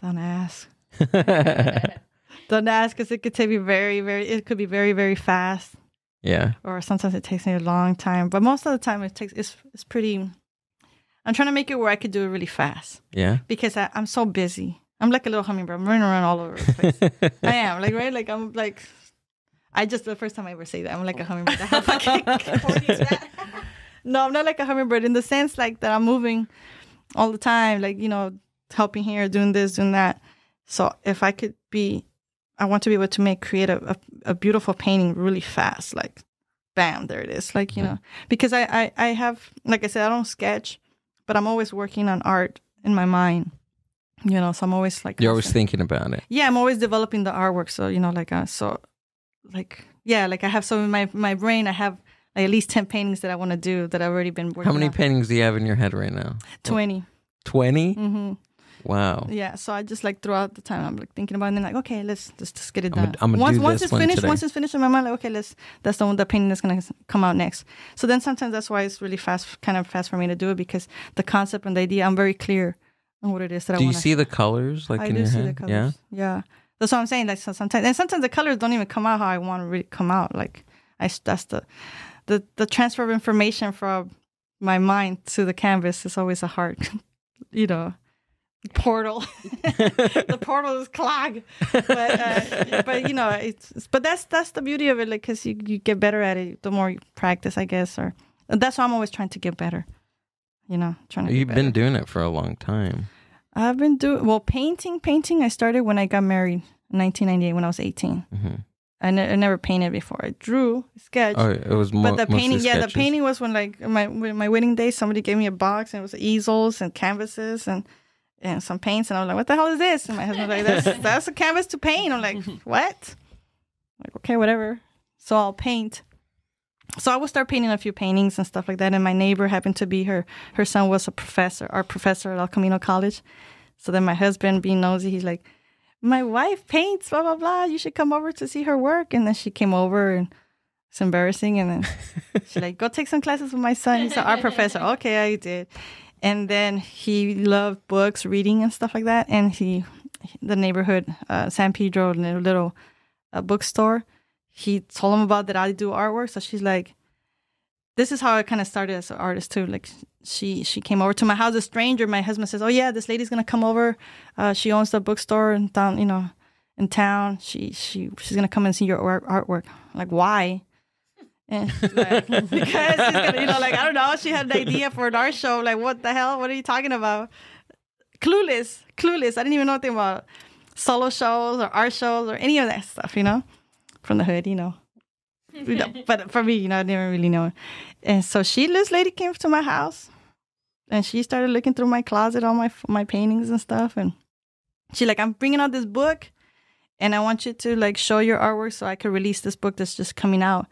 Don't ask. Don't ask, because it could take me it could be very, very fast. Yeah. Or sometimes it takes me a long time. But most of the time it's pretty, I'm trying to make it where I could do it really fast. Yeah. Because I'm so busy. I'm like a little hummingbird. I'm running around all over the place. I am, like, right? Like, I'm like, the first time I ever say that, I'm like a hummingbird. I have No, I'm not like a hummingbird in the sense like that I'm moving all the time, like, helping here, doing this, doing that. So if I could I want to be able to create a beautiful painting really fast, like, bam, there it is. Like, because I have, like I said, I don't sketch, but I'm always working on art in my mind. So I'm always like... You're always thinking about it. Yeah, I'm always developing the artwork. So, I have some in my brain. I have like at least 10 paintings that I want to do that I've already been working on. How many paintings do you have in your head right now? 20. 20? Mm-hmm. Wow. Yeah, so I just like throughout the time I'm like thinking about it and then like, okay, let's just get it done. I'm gonna do once this it's finished, today. once it's finished in my mind, like, okay, that's the painting that's gonna come out next. So then sometimes that's why it's really fast for me to do it, because the concept and the idea, I'm very clear on what it is that I want. Do you see the colors in your head? I do see the colors. Yeah. That's what I'm saying. Like, so sometimes the colors don't even come out how I want to really come out. Like, that's the transfer of information from my mind to the canvas is always a hard, portal. The portal is clogged. But that's the beauty of it. Like, because you get better at it the more you practice, I guess. Or that's why I'm always trying to get better. You've been doing it for a long time. I've been doing painting. I started when I got married in 1998 when I was 18. Mm-hmm. I never painted before. I drew, sketched. Oh, it was more. But the painting, sketches. the painting was when like my wedding day, somebody gave me a box and it was easels and canvases and some paints, and I was like, "What the hell is this?" And my husband was like, "That's a canvas to paint." I'm like, "What?" I'm like, okay, whatever. So I'll paint. So I would start painting a few paintings and stuff like that. And my neighbor happened to be her son was our professor at El Camino College. So then my husband, being nosy, he's like, "My wife paints, blah, blah, blah. You should come over to see her work." And then she came over, and it's embarrassing. And then she's like, "Go take some classes with my son. He's an art professor." Okay, I did. And then he loved books, reading and stuff like that. And the neighborhood, San Pedro, little bookstore, he told him about that I do artwork. So she's like, this is how I kind of started as an artist too. Like, she came over to my house, a stranger. My husband says, "Oh yeah, this lady's gonna come over. She owns the bookstore in town. In town. She's gonna come and see your artwork." I'm like, why? And she's like, because she's gonna, I don't know. She had an idea for an art show. Like, what the hell? What are you talking about? Clueless. I didn't even know anything about solo shows or art shows or any of that stuff. From the hood, But for me, I didn't really know. And so this lady came to my house, and she started looking through my closet, all my paintings and stuff. And she's like, "I'm bringing out this book, and I want you to show your artwork so I could release this book that's just coming out."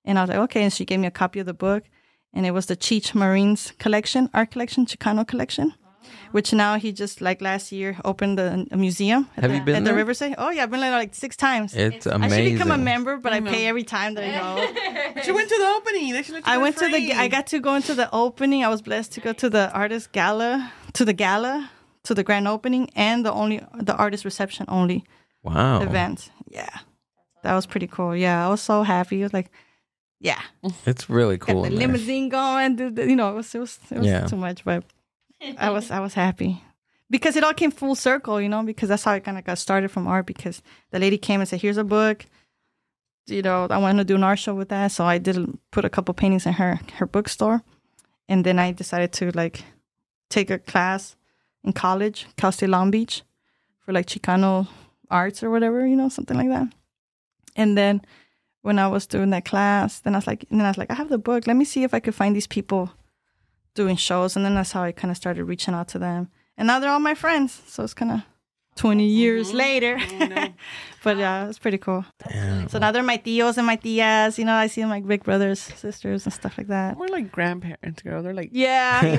And I was like, okay. And she gave me a copy of the book, and it was the Cheech Marine's collection, art collection, Chicano collection. Which now he just last year opened a museum Have you been at there? the Riverside. Oh yeah, I've been like 6 times. It's amazing. I should become a member, but I pay every time that I go. But you went to the opening. They should let you go free. I got to go into the opening. I was blessed to go to the artist gala, to the grand opening, and the artist reception only. Wow. Event. Yeah, that was pretty cool. Yeah, I was so happy. It was like, yeah, it's really cool. Got the limousine going. It was too much, but. I was happy because it all came full circle, because that's how I kind of got started from art, because the lady came and said, "Here's a book. I wanted to do an art show with that. So I did put a couple paintings in her bookstore. And then I decided to like take a class in college, Cal State Long Beach, for like Chicano arts or whatever, something like that. And then when I was doing that class, then I was like, I have the book. Let me see if I could find these people doing shows. And then that's how I kind of started reaching out to them. And now they're all my friends. So it's kind of 20 years later. Oh, no. But yeah, it's pretty cool. Damn. So now they're my tios and my tias. I see them like big brothers, sisters, and stuff like that. We're like grandparents, girl. They're like... Yeah.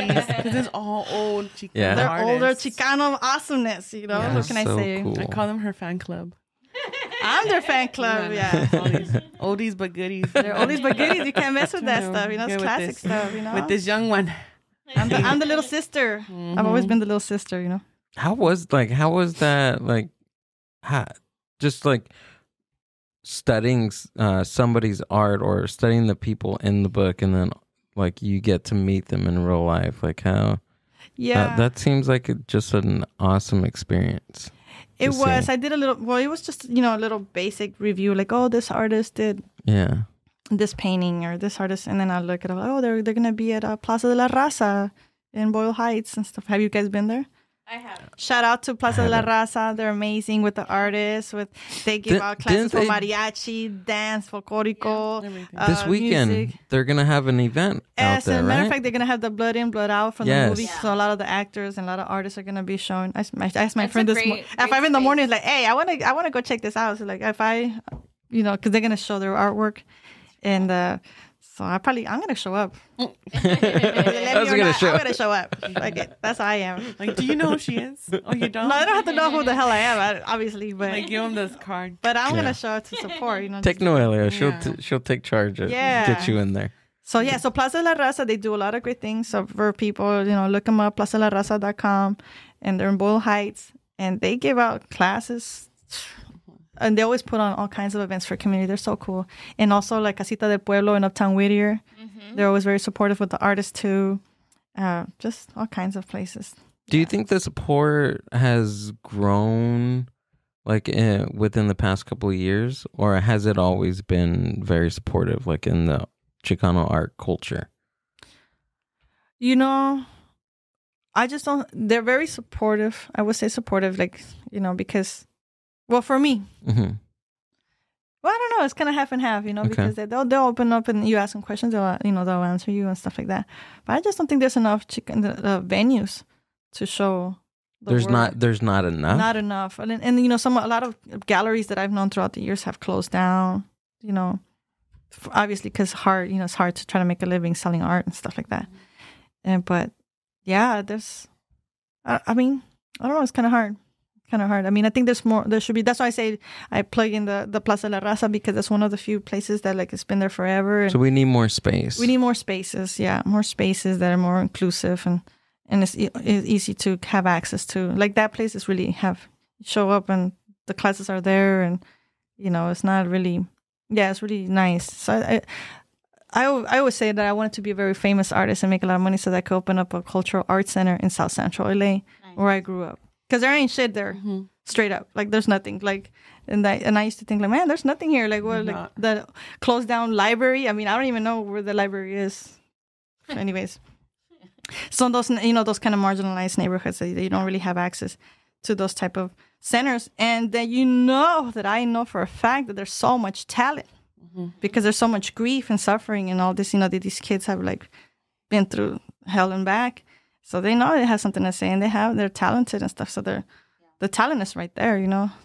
Because it's all old Chicano They're artists. older Chicano awesomeness, Yeah. What can I say? Cool. I call them her fan club. I'm their fan club, Oldies but goodies. They're oldies but goodies. You can't mess with that stuff, It's classic stuff, With this young one. I'm the little sister. I've always been the little sister, How was that like just like studying somebody's art or studying the people in the book and then like you get to meet them in real life, like how that seems like just an awesome experience. It was. I did it was just a little basic review, like, oh, this artist did this painting or this artist, and then I look at it, oh, they're gonna be at Plaza de la Raza in Boyle Heights and stuff. Have you guys been there? I have. Shout out to Plaza de la Raza. They're amazing with the artists. They give out classes for mariachi, dance, folklorico. This weekend, music. They're going to have an event out there, As a matter right? of fact, they're going to have the Blood In, Blood Out from the movie. So a lot of the actors and a lot of artists are going to be showing. I asked my friend this morning. At 5 in the morning, like, hey, I want to go check this out. So like, if I, because they're going to show their artwork. And so I'm going to show up. I'm going to show up. Like, that's how I am. Like, do you know who she is? Oh, you don't? No, I don't have to know who the hell I am, obviously. But like, give them this card. But I'm going to show up to support. Take Noelia. She'll take charge of get you in there. So so Plaza de la Raza, they do a lot of great things. So for people, look them up, plazalaraza.com. And they're in Boyle Heights. And they give out classes. And they always put on all kinds of events for community. They're so cool. And also like Casita del Pueblo in Uptown Whittier. Mm-hmm. They're always very supportive with the artists too. Just all kinds of places. Do you think the support has grown like within the past couple of years? Or has it always been very supportive like in the Chicano art culture? I just don't... They're very supportive. I would say supportive like, because... Well, for me, well, I don't know. It's kind of half and half, because they'll open up and you ask them questions. They'll answer you and stuff like that. But I just don't think there's enough venues to show. There's not enough. Not enough, and a lot of galleries that I've known throughout the years have closed down. Obviously because it's hard to try to make a living selling art and stuff like that. But yeah, there's. I mean, I don't know. It's kind of hard. I mean, I think there should be. That's why I say I plug in the Plaza de la Raza because that's one of the few places that like it's been there forever. And so we need more space. We need more spaces. Yeah, more spaces that are more inclusive and it's easy to have access to. Like that place is really show up and the classes are there and it's not really. Yeah, it's really nice. So I always say that I wanted to be a very famous artist and make a lot of money so that I could open up a cultural arts center in South Central LA where I grew up. Because there ain't shit there, straight up. Like, there's nothing. Like, and I used to think, like, man, there's nothing here. Like, what, like the closed down library? I mean, I don't even know where the library is. Anyways. So those, those kind of marginalized neighborhoods that you don't really have access to those type of centers. And then that I know for a fact that there's so much talent. Because there's so much grief and suffering and all this, that these kids have, like, been through hell and back. So they know it has something to say, and they're talented and stuff. So the talent is right there,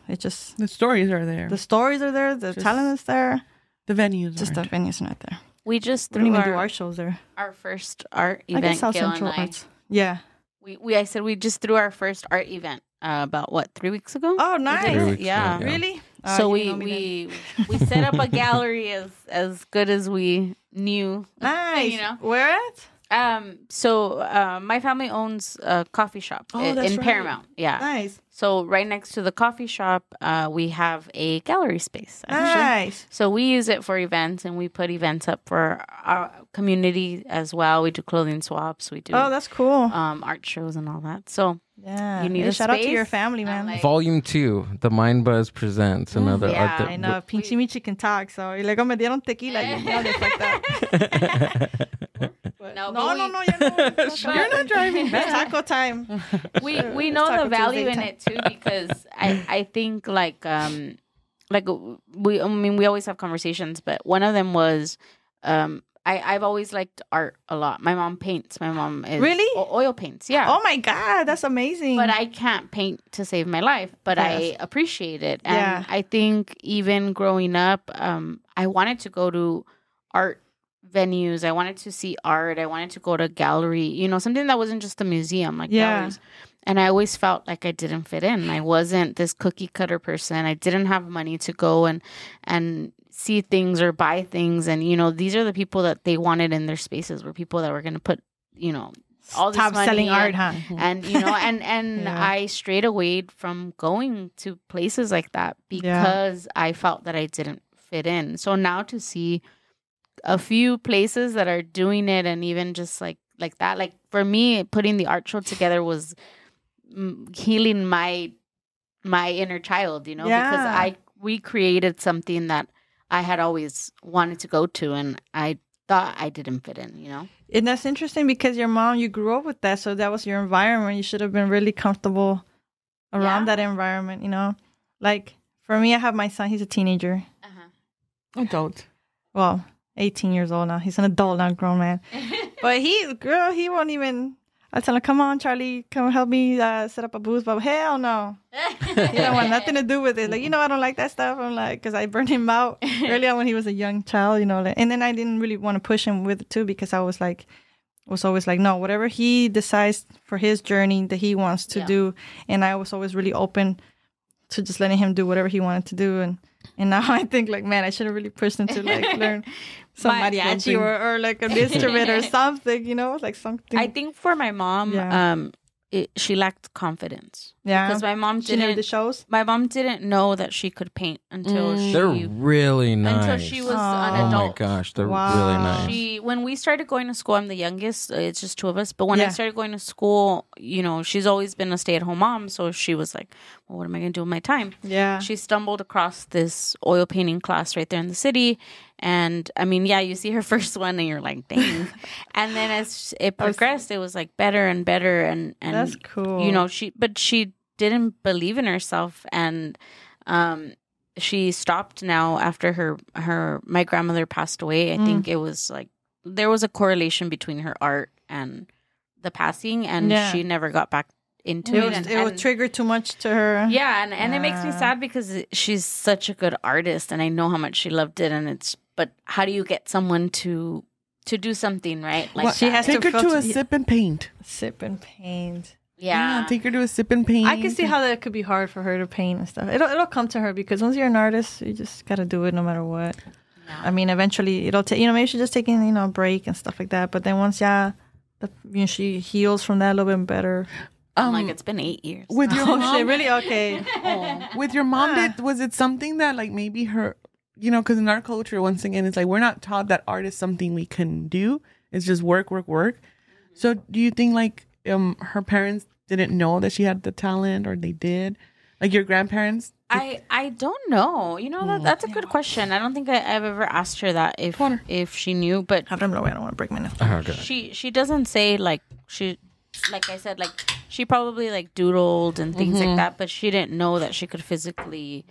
It just the stories are there. The stories are there. The talent is there. The venues, the venues are not there. We just don't even do art shows there. Our first art event. I guess South Central Arts. Yeah. I said we just threw our first art event about 3 weeks ago. Oh, nice. Yeah. Really? So we set up a gallery as good as we knew. Nice. Where at? So my family owns a coffee shop in Paramount. Yeah. Nice. So right next to the coffee shop, we have a gallery space. Actually. Nice. So we use it for events, and we put events up for our community as well. We do clothing swaps. We do. Oh, that's cool. Art shows and all that. So Yeah. You need Hey, a shout out to space? your family, I'm man. like, Volume 2, The Mind Buzz presents another yeah, art that I know. Pinchi Michi can talk, so you're like, oh, me dieron tequila. You know, it's like that. No, No, you know. You're not driving It's back. taco time. we know Taco the value Tuesday in time. it too, because I think like we always have conversations, but one of them was I've always liked art a lot. My mom paints. My mom is Really? Oil paints. Yeah. Oh my God, that's amazing. But I can't paint to save my life, but I Yes. appreciate it. And Yeah. I think even growing up, I wanted to go to art venues. I wanted to see art. I wanted to go to a gallery, you know, something that wasn't just a museum, like galleries. And I always felt like I didn't fit in. I wasn't this cookie cutter person. I didn't have money to go and see things or buy things. And, you know, these are the people that they wanted in their spaces, were people that were going to put, you know, all this Top money selling in. art, huh? And you know, and Yeah. I strayed away from going to places like that because I felt that I didn't fit in. So now to see a few places that are doing it, and even just like that, like for me, putting the art show together was healing my inner child, you know, because we created something that I had always wanted to go to, and I thought I didn't fit in, you know. And that's interesting because your mom, you grew up with that, so that was your environment. You should have been really comfortable around that environment, you know. Like for me, I have my son. He's a teenager. Adult. Well, 18 years old now. He's an adult now, grown man. But he won't even. I tell him, come on, Charlie, come help me set up a booth. But hell no. He don't want nothing to do with it. Like, you know, I don't like that stuff. I'm like, because I burned him out early on when he was a young child, you know. Like, and then I didn't really want to push him with it too, because I was always like, no, whatever he decides for his journey that he wants to do. And I was always really open to just letting him do whatever he wanted to do. And now I think, like, man, I should have really pushed him to, like, learn some mariachi or like an instrument or something, you know, like something. I think for my mom, she lacked confidence. Yeah, because my mom didn't. The shows. My mom didn't know that she could paint until They're really nice. Until she was an adult. Oh my gosh, they're really nice. When we started going to school, I'm the youngest. It's just two of us. But when I started going to school, you know, she's always been a stay-at-home mom, so she was like, "Well, what am I going to do with my time?" Yeah. She stumbled across this oil painting class right there in the city. And I mean, you see her first one and you're like, dang. And then as it progressed, it was like better and better. And that's cool. You know, she didn't believe in herself. And she stopped now after my grandmother passed away. I think it was like, there was a correlation between her art and the passing, and she never got back into it. It would trigger too much to her. Yeah, and it makes me sad because she's such a good artist, and I know how much she loved it. But how do you get someone to do something, right? Like she has take to her to a sip and paint. Sip and paint. Yeah, take her to a sip and paint. I can see how that could be hard for her to paint and stuff. It'll come to her, because once you're an artist, you just gotta do it no matter what. Yeah. I mean, eventually it'll take. Maybe she's just taking a break and stuff like that. But then once she heals from that a little bit better. Like it's been 8 years. With your mom, shit, really? Okay. With your mom, was it something that like maybe her, you know, because in our culture, once again, it's like we're not taught that art is something we can do. It's just work. So do you think like her parents didn't know that she had the talent, or they did? Like your grandparents? I don't know. You know, that's a good question. I don't think I've ever asked her that if she knew, but I don't want to break my nails. She doesn't say like I said, like she probably like doodled and things like that, but she didn't know that she could physically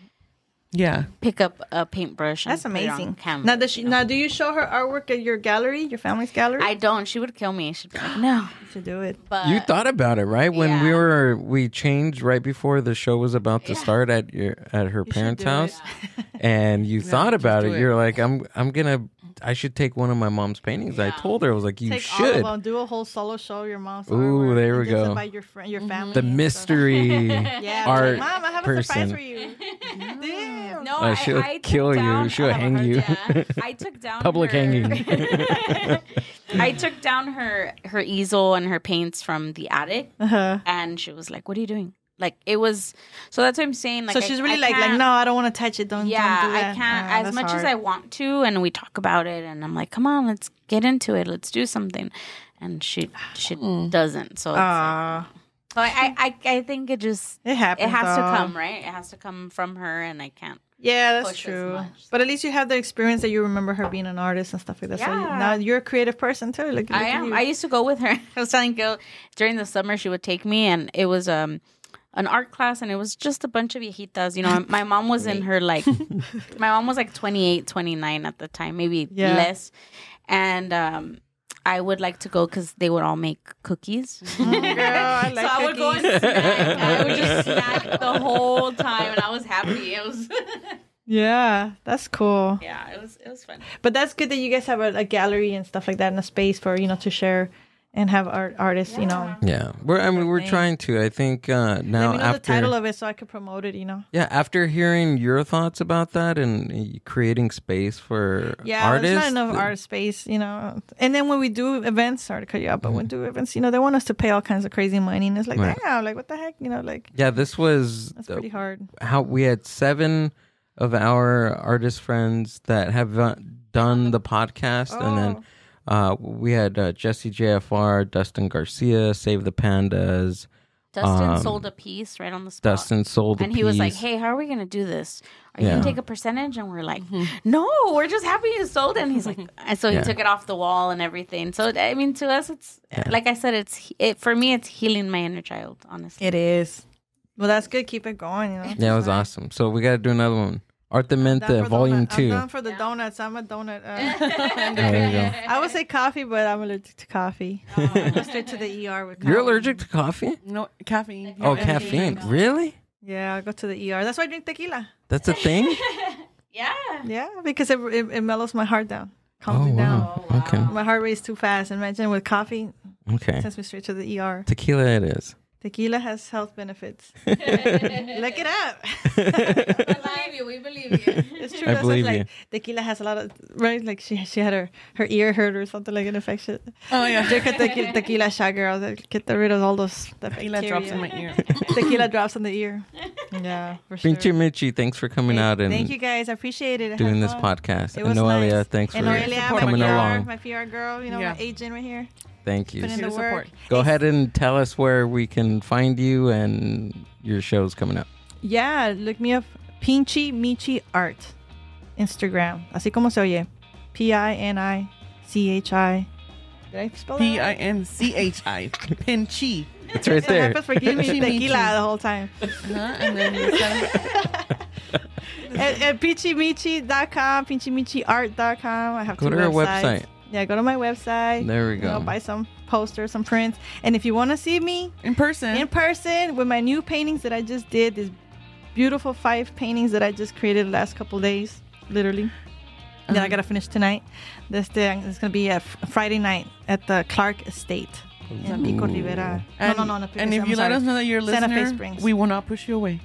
pick up a paintbrush. That's amazing. Canvas, now, do you show her artwork at your gallery, your family's gallery? I don't. She would kill me. She'd be like, "No, you should do it." But you thought about it, right? When we changed right before the show was about to start at her parents' house, and you thought about it. You're like, I should take one of my mom's paintings. I told her, I was like, you should. All of them, do a whole solo show, your mom's artwork. Ooh, there we go. Invite your family. The mystery art Mom, I have person. A surprise for you. Damn. No, she'll kill you. She'll hang you. I took down public hanging. I took down her easel and her paints from the attic, and she was like, "What are you doing?" Like it was, so that's what I'm saying. Like, so she's really like, no, I don't want to touch it. Don't do that. I can't as much as I want to, and we talk about it, and I'm like, come on, let's get into it, let's do something, and she doesn't. So So I think it happens. It has to come, right? It has to come from her, and I can't. Yeah, that's push true. as much, But at least you have the experience that you remember her being an artist and stuff like that. Yeah. So now you're a creative person too. Like I am. I used to go with her. I was telling Gil during the summer she would take me, and it was an art class, and it was just a bunch of viejitas. You know, my mom was in her like, my mom was like 28, 29 at the time, maybe less, and I would like to go because they would all make cookies. Girl, I like I cookies. would go and snack. I would just snack the whole time, and I was happy. It was. Yeah, that's cool. Yeah, it was fun. But that's good that you guys have a gallery and stuff like that, and a space for to share and have artists. Yeah, we're trying to. I think now Let me know after the title of it so I could promote it. Yeah, after hearing your thoughts about that and creating space for artists, there's not enough art space, And then when we do events, sorry to cut you out, but when we do events, they want us to pay all kinds of crazy money, and it's like, damn, like what the heck, Yeah, this was that's pretty hard. How we had 7 of our artist friends that have done the podcast, and then we had Jesse JFR, Dustin Garcia, Save the Pandas. Dustin sold a piece right on the spot. Dustin sold a piece. And he was like, hey, how are we going to do this? Are you going to take a percentage? And we're like, no, we're just happy you sold it. And he's like, and so he took it off the wall and everything. So, I mean, to us, it's, like I said, for me, it's healing my inner child, honestly. It is. Well, that's good. Keep it going, Yeah, it was awesome. So we got to do another one. Artemente, Volume 2. I'm down for the donuts. I'm a donut. There you go. I would say coffee, but I'm allergic to coffee. I go straight to the ER with coffee. You're allergic to coffee? No, caffeine. Oh, caffeine. Really? Yeah, I go to the ER. That's why I drink tequila. That's a thing? Yeah. Yeah, because it mellows my heart down. Calms me down. Wow. Okay. My heart rate is too fast. Imagine with coffee, Okay. sends me straight to the ER. Tequila it is. Tequila has health benefits. Look it up. We believe you. It's true. I That's believe like you. tequila has a lot of like she had her ear hurt or something like an infection. Oh yeah. Drink a tequila shot, girl. Get rid of all those Tequila drops in my ear. Tequila drops in the ear. Yeah, for sure. Pinchi Michi, thanks for coming out and Thank you guys. I appreciate it. doing this podcast. It And was Noelia, nice. thanks And for Noelia, coming along. my PR girl, my agent right here. Thank you. Put in the work. Go ahead and tell us where we can find you and your show's coming up. Yeah, look me up. Pinchi Michi Art. Instagram. Así como se oye. Pinchi. Did I spell that? Pinchi. Pinchi. It's right there. Forgive me, Pinchi tequila Michi. the whole time. And then At pinchimichi.com, pinchimichiart.com. I have Go two to our websites. website. Yeah, go to my website. There we go. Buy some posters, some prints. And if you want to see me in person with my new paintings that I just did, these beautiful 5 paintings that I just created the last couple days, literally. That I got to finish tonight. It's going to be a Friday night at the Clark Estate in Pico Rivera. And, no, and if you let us know that you're a Santa Fe listener, Springs. we will not push you away.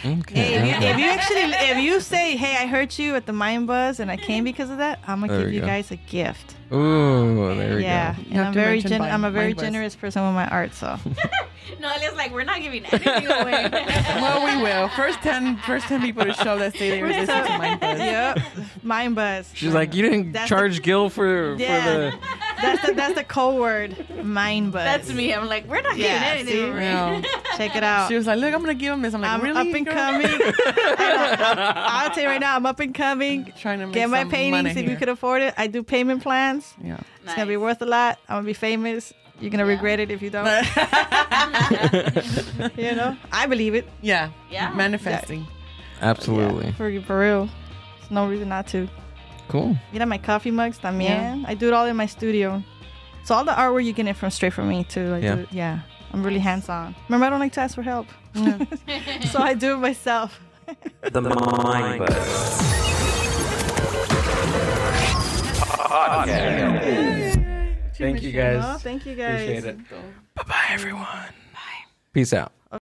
Okay. Hey, if you say, hey, I heard you at the Mind Buzz and I came because of that, I'm gonna give you guys a gift. Ooh, there we go. And I'm a very generous person with my art, so. No, it's like we're not giving anything away. Well, we will. First 10 people to show that say they were listening to Mind Buzz. Yep, Mind Buzz. She's like, you didn't charge Gil for the... That's the code word, Mind Buzz. That's me. I'm like, we're not giving anything away. No. Check it out. She was like, look, I'm going to give him this. I'm like, I'm really? up and coming. I'll tell you right now, I'm up and coming. Trying to make Get my some paintings money if here. you could afford it. I do payment plans. Yeah. It's going to be worth a lot. I'm going to be famous. You're going to regret it if you don't. I believe it. Yeah. Yeah. Manifesting. Absolutely. Yeah, for real. There's no reason not to. Cool. Mira my coffee mugs también. I do it all in my studio. So all the artwork you get it from straight from me too. I'm really hands-on. Remember, I don't like to ask for help. Yeah. So I do it myself. The Mind Buzz Podcast. Thank you guys. Thank you guys. Appreciate it. Bye-bye, everyone. Bye. Peace out.